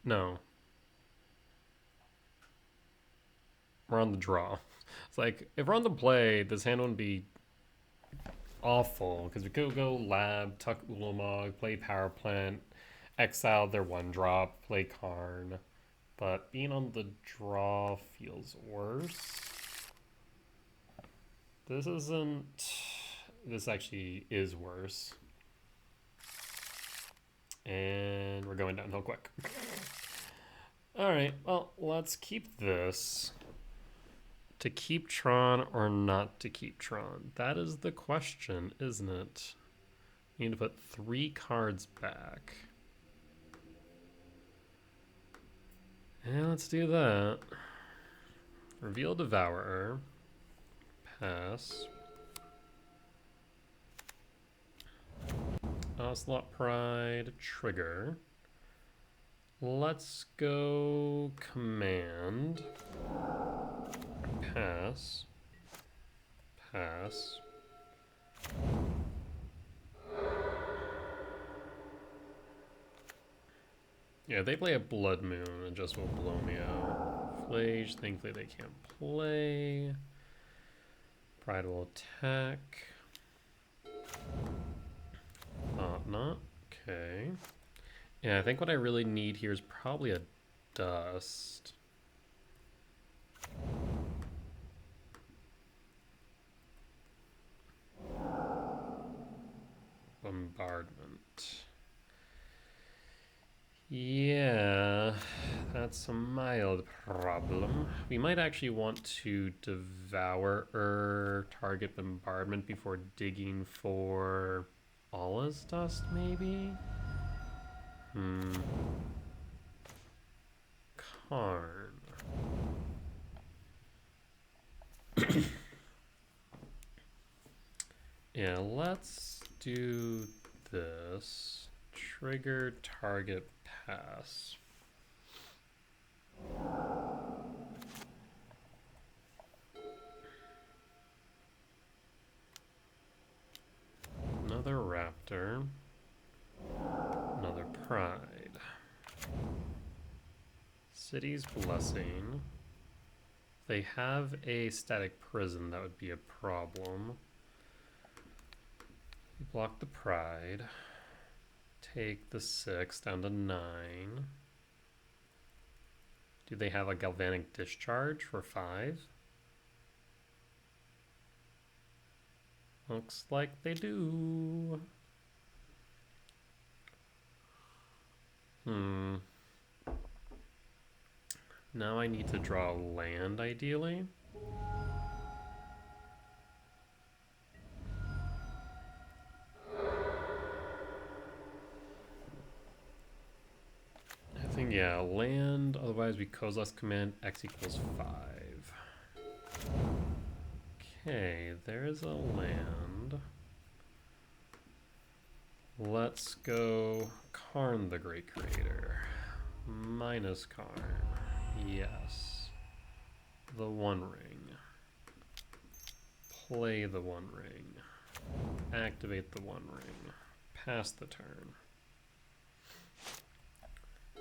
Speaker 1: No. We're on the draw. It's like, if we're on the play, this hand wouldn't be awful, because we could go Lab, Tuck Ulamog, play Power Plant, exile their 1-drop, play Karn. But being on the draw feels worse. This actually is worse. And we're going downhill quick. Alright, well, let's keep this. To keep Tron or not to keep Tron? That is the question, isn't it? You need to put 3 cards back. Yeah, let's do that. Reveal Devourer. Pass. Ocelot Pride. Trigger. Let's go Command. Pass. Pass. Yeah, they play a Blood Moon and just will blow me out. Flage, thankfully they can't play. Pride will attack. Thought-Knot, okay. Yeah, I think what I really need here is probably a Dust. Bombardment. Yeah, that's a mild problem. We might actually want to devour target bombardment before digging for Allah's Dust, maybe? Karn. Yeah, let's do this. Trigger target pass. Another Raptor. Another Pride. City's Blessing. If they have a Static Prison, that would be a problem. Block the Pride. Take the 6 down to 9. Do they have a Galvanic Discharge for 5? Looks like they do. Now I need to draw land, ideally. I think, yeah, land, otherwise we Kozilek's command, X equals 5. Okay, there's a land. Let's go Karn the Great Creator. Minus Karn. Yes. The One Ring. Play the One Ring. Activate the One Ring. Pass the turn.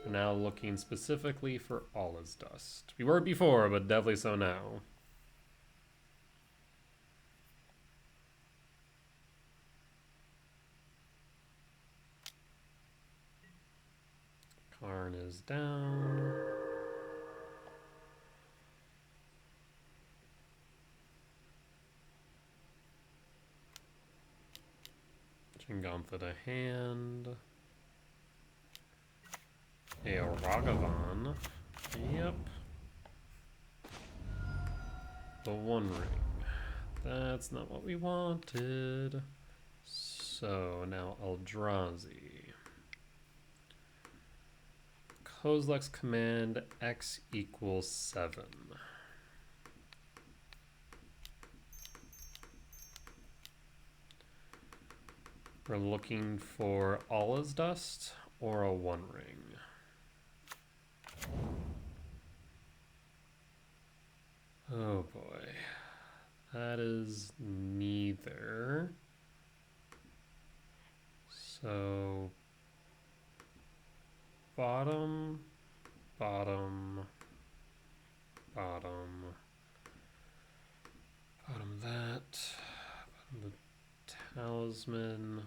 Speaker 1: We're now looking specifically for Allah's Dust. We were before, but definitely so now. Karn is down. Chingantha to hand. A Ragavan. Yep. The One Ring. That's not what we wanted. So now Eldrazi. Kozilek's command, X equals 7. We're looking for Allah's Dust or a One Ring. Oh boy. That is neither. So bottom, bottom, bottom, bottom that, bottom the Talisman.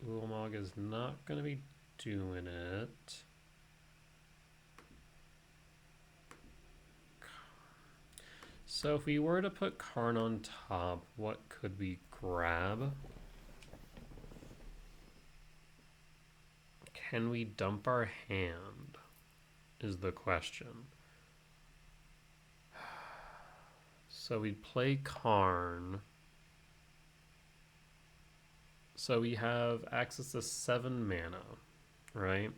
Speaker 1: Ulamog is not going to be doing it. So if we were to put Karn on top, what could we grab? Can we dump our hand, is the question. So we play Karn. So we have access to 7 mana, right?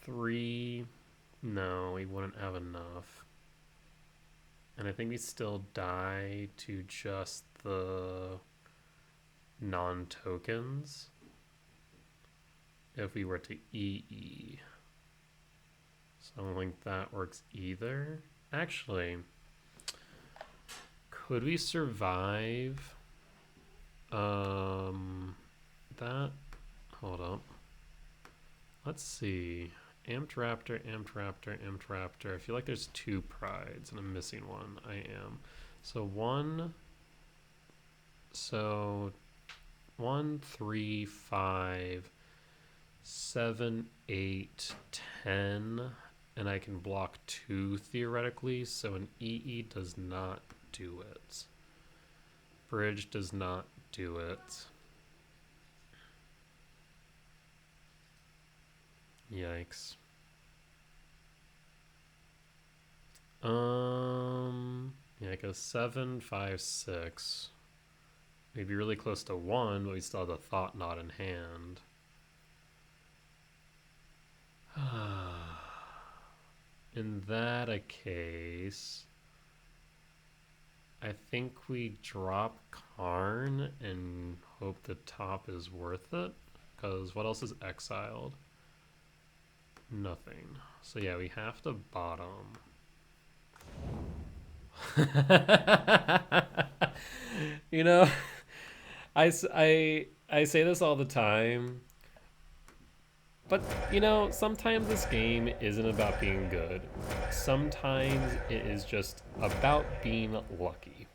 Speaker 1: 3. No, we wouldn't have enough. And I think we still die to just the non-tokens if we were to EE. So I don't think that works either. Actually, could we survive that? Hold up. Let's see. Amped Raptor, Amped Raptor, Amped Raptor. I feel like there's 2 prides and I'm missing one. I am. So 1, 3, 5, 7, 8, 10, and I can block 2 theoretically, so an EE does not do it. Bridge does not do it. Yikes. Yeah, it goes 7, 5, 6. We'd be really close to 1, but we still have the Thought-Knot in hand. In that a case, I think we drop Karn and hope the top is worth it, because what else is exiled? Nothing. So yeah, we have to bottom. You know, I say this all the time, but you know, sometimes this game isn't about being good. Sometimes it is just about being lucky.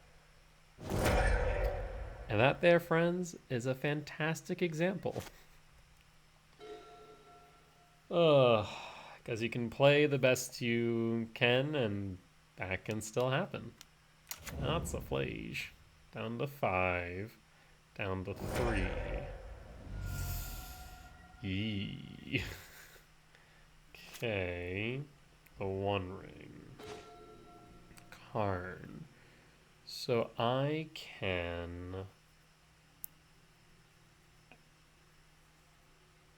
Speaker 1: And that there, friends, is a fantastic example. Because you can play the best you can and that can still happen. That's a flage. Down to 5. Down to 3. Yee. Okay. The 1 ring. Karn. So I can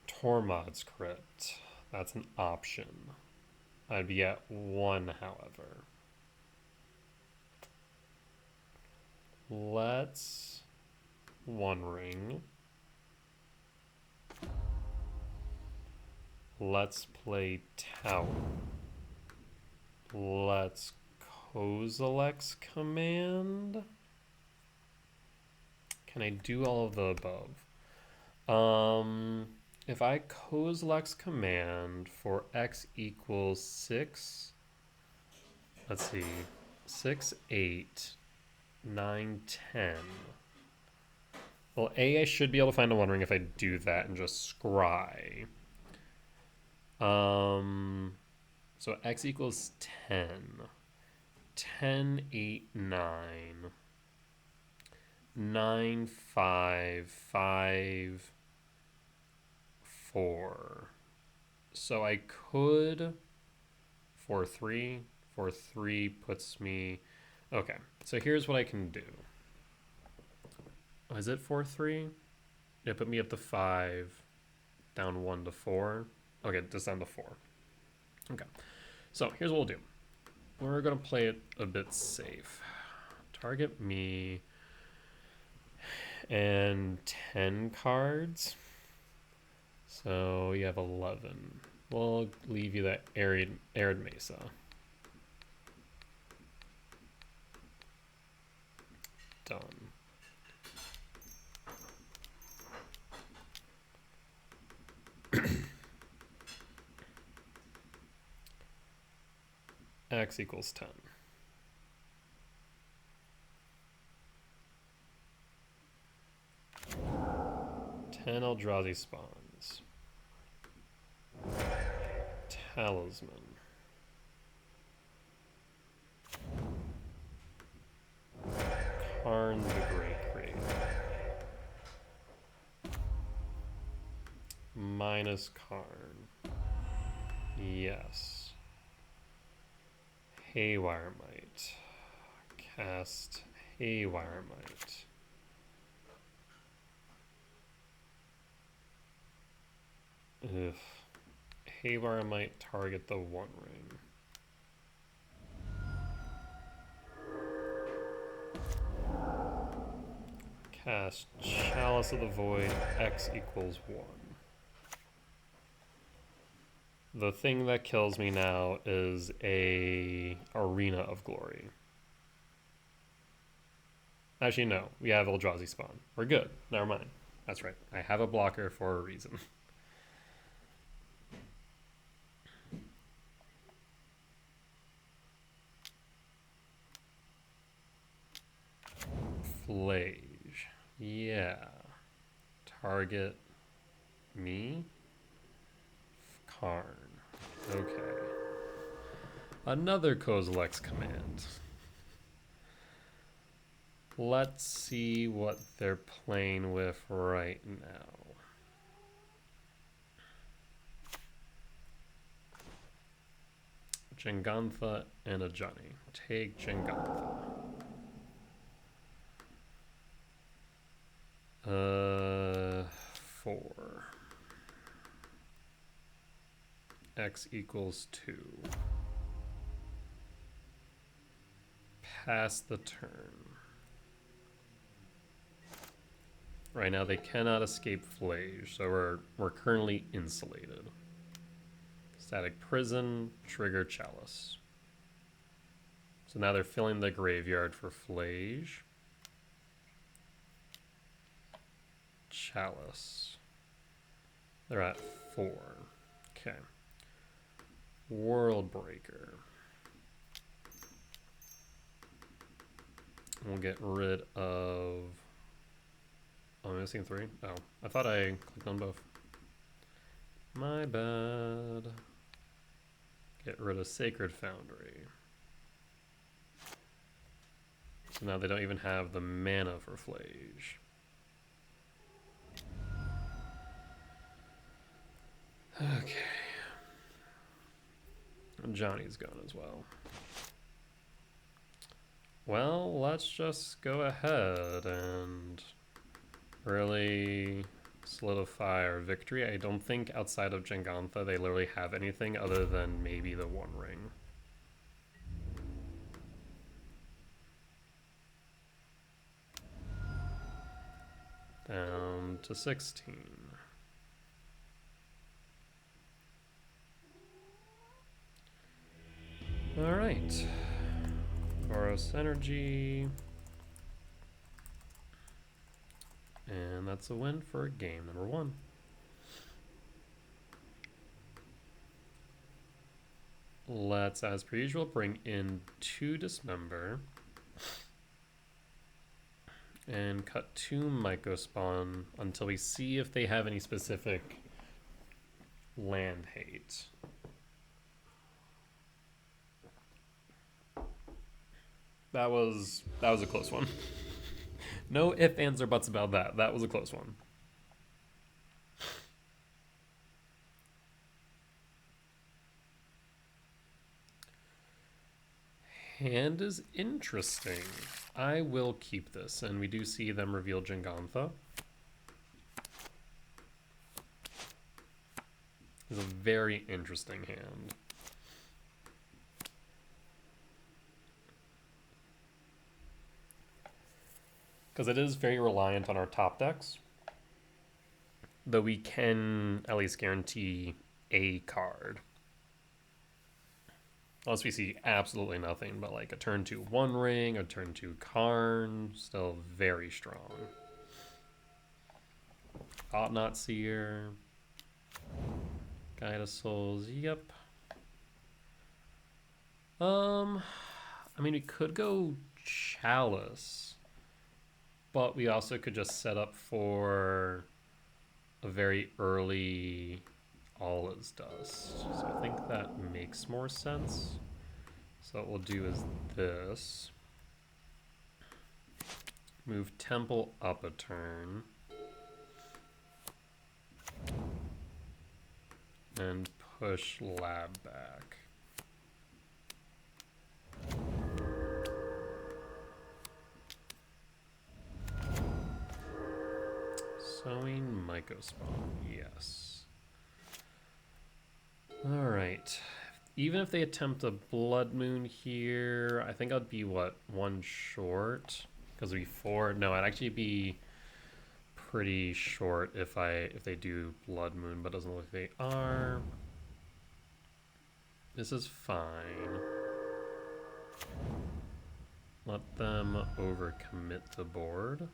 Speaker 1: Tormod's Crypt. That's an option. I'd be at 1, however. Let's 1 ring. Let's play Tower. Let's Kozilek's Command. Can I do all of the above? If I Kozilek's Command for X equals 6, let's see, 6, 8, 9, 10. Well, I should be able to find a 1 ring if I do that and just scry. So X equals 10. 10, 8, 9. 9, 5, 5, 4. So I could 4, 3. 4, 3 puts me... Okay, so here's what I can do. Is it 4, 3? It put me up to 5, down 1 to 4. Okay, just down to 4. Okay, so here's what we'll do. We're going to play it a bit safe. Target me and 10 cards. So you have 11. We'll leave you that Arid Mesa. Done. X equals 10. 10 Eldrazi spawns. Talisman. Karn the Great Creator. Minus Karn. Yes. Haywire Might. Cast Haywire Might. Ugh. Haywire Might target the One Ring. Cast Chalice of the Void, X equals 1. The thing that kills me now is a Arena of Glory. Actually, no. We have Eldrazi spawn. We're good. Never mind. That's right. I have a blocker for a reason. Flage. Yeah. Target me. Karn. Okay. Another Kozilek's command. Let's see what they're playing with right now. Jengantha and Ajani. Take Jengantha. 4. X equals 2. Pass the turn. Right now they cannot escape Flage, so we're currently insulated. Static Prison, trigger Chalice. So now they're filling the graveyard for Flage. Chalice. They're at 4. Okay. World Breaker. We'll get rid of... Oh, I'm missing 3? Oh, I thought I clicked on both. My bad. Get rid of Sacred Foundry. So now they don't even have the mana for Flage. Okay. And Johnny's gone as well. Well, let's just go ahead and really solidify our victory. I don't think outside of Jengantha they literally have anything other than maybe the One Ring. Down to 16. All right. Boros Energy. And that's a win for game number 1. Let's, as per usual, bring in 2 Dismember. And cut 2 Mycospawn until we see if they have any specific land hate. That was a close one. No ifs, ands, or buts about that. That was a close one. Hand is interesting. I will keep this, and we do see them reveal Jengantha. It's a very interesting hand. Because it is very reliant on our top decks. Though we can at least guarantee a card. Unless we see absolutely nothing, but like a turn 2 One Ring, a turn 2 Karn, still very strong. Thought-Knot Seer. Guide of Souls, yep. I mean, we could go Chalice. But we also could just set up for a very early All Is Dust. So I think that makes more sense. So what we'll do is this. Move Temple up a turn. And push Lab back. Sowing Mycospawn, yes. Alright. Even if they attempt a Blood Moon here, I think I'd be, what, one short? Because it'd be 4. No, I'd actually be pretty short if they do Blood Moon, but doesn't look like they are. This is fine. Let them overcommit the board.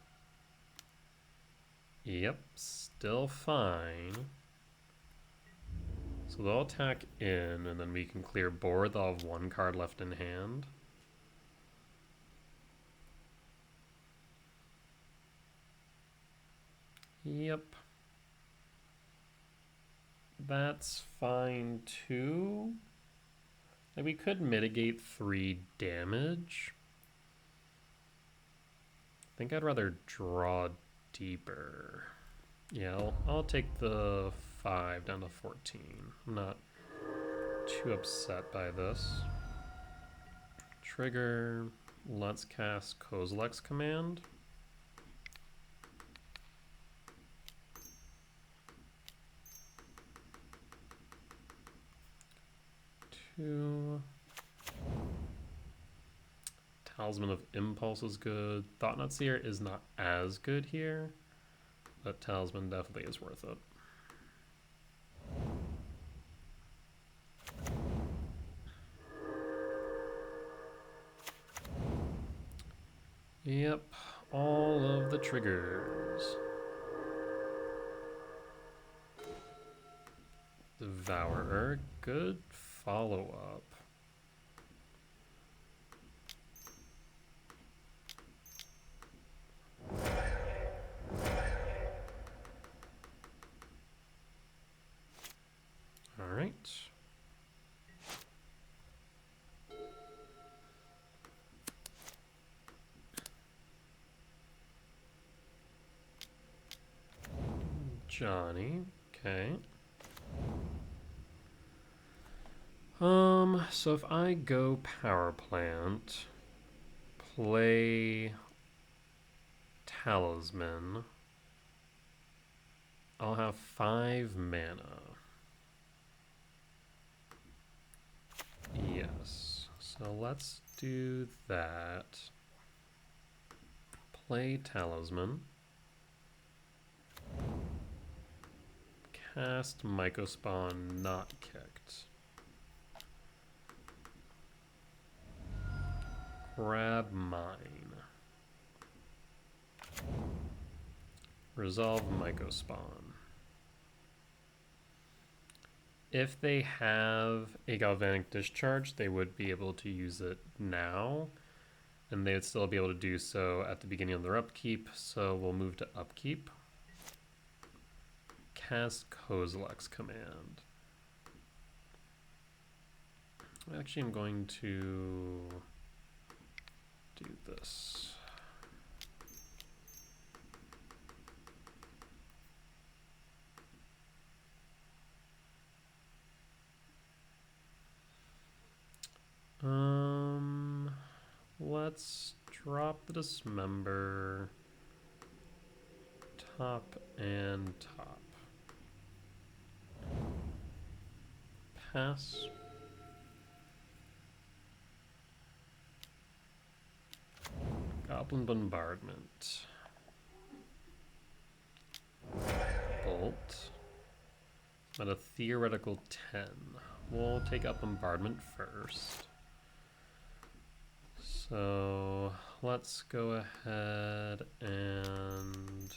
Speaker 1: Yep, still fine. So they'll attack in, and then we can clear board. They'll have 1 card left in hand. Yep. That's fine too. Like, we could mitigate 3 damage. I think I'd rather draw deeper. Yeah, I'll take the 5 down to 14. I'm not too upset by this. Trigger. Let's cast Kozilek's Command. Talisman of Impulse is good. Thought-Knot Seer is not as good here, but Talisman definitely is worth it. Yep, all of the triggers. Devourer, good follow-up. All right. Johnny, okay. So if I go Power Plant, play Talisman, I'll have 5 mana. Yes, so let's do that. Play Talisman. Cast Mycospawn, not kicked. Grab mine. Resolve Mycospawn. If they have a Galvanic Discharge, they would be able to use it now, and they would still be able to do so at the beginning of their upkeep, so we'll move to upkeep. Cast Kozilek's Command. Actually, I'm going to do this. Let's drop the Dismember, top and top. Pass. Goblin Bombardment. Bolt. At a theoretical 10. We'll take out Bombardment first. So let's go ahead and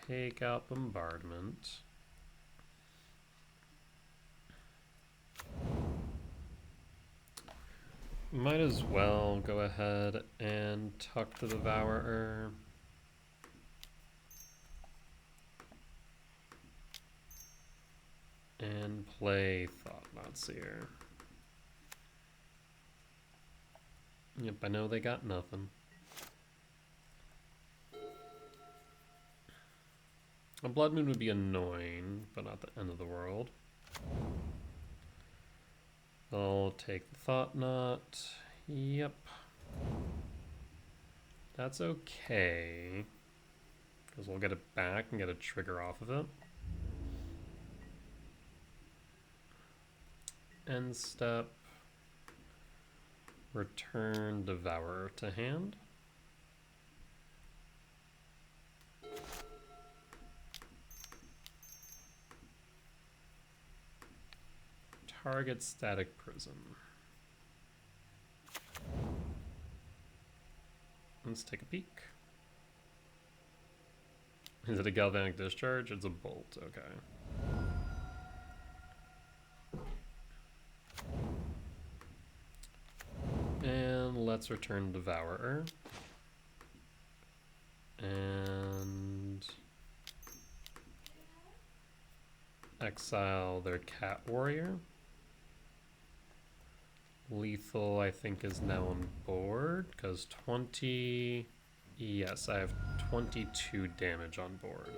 Speaker 1: take out Bombardment. Might as well go ahead and tuck the Devourer. And play Thought-Knot Seer. Yep, I know they got nothing. A Blood Moon would be annoying, but not the end of the world. I'll take the Thought-Knot. Yep. That's okay. because we'll get it back and get a trigger off of it. End step. Return Devourer to hand. Target Static Prison. Let's take a peek. Is it a Galvanic Discharge? It's a bolt, okay. And let's return Devourer. And exile their Cat Warrior. Lethal, I think, is now on board, because 20... Yes, I have 22 damage on board.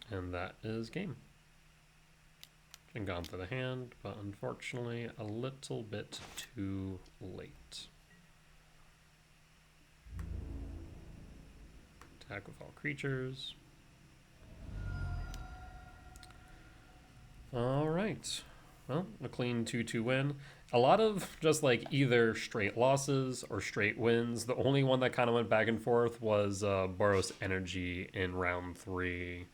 Speaker 1: And that is game. And gone to the hand, but unfortunately a little bit too late. Attack with all creatures. Alright. Well, a clean 2-2 win. A lot of just like either straight losses or straight wins. The only one that kind of went back and forth was Boros Energy in round 3.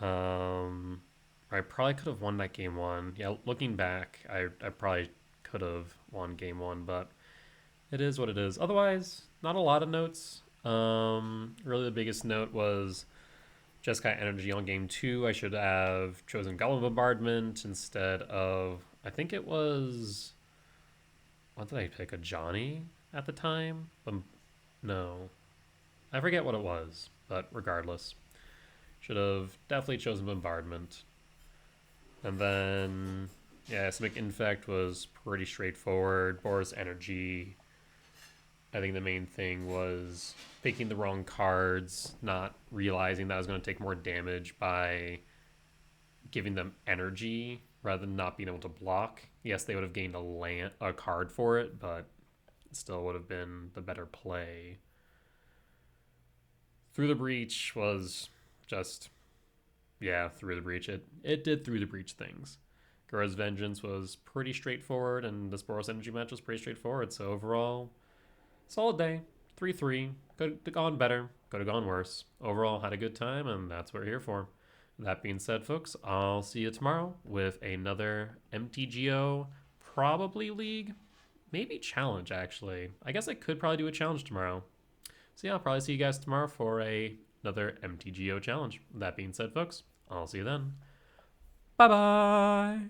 Speaker 1: I probably could have won that game 1. Yeah, looking back, I probably could have won game 1, but it is what it is. Otherwise, not a lot of notes. Really the biggest note was Jeskai Energy on game 2. I should have chosen Goblin Bombardment instead of, I think it was, what did I pick, Ajani at the time? No, I forget what it was, but regardless. Should have definitely chosen Bombardment. And then, yeah, Simic Infect was pretty straightforward. Boros Energy, I think the main thing was picking the wrong cards, not realizing that I was going to take more damage by giving them energy rather than not being able to block. Yes, they would have gained a card for it, but it still would have been the better play. Through the Breach was just, yeah, Through the Breach. It did Through the Breach things. Goryo's Vengeance was pretty straightforward, and this Boros Energy match was pretty straightforward. So overall, solid day. 3-3. Could have gone better. Could have gone worse. Overall, had a good time, and that's what we're here for. That being said, folks, I'll see you tomorrow with another MTGO, probably League, maybe Challenge, actually. I guess I could probably do a challenge tomorrow. So yeah, I'll probably see you guys tomorrow for another MTGO challenge. That being said, folks, I'll see you then. Bye-bye!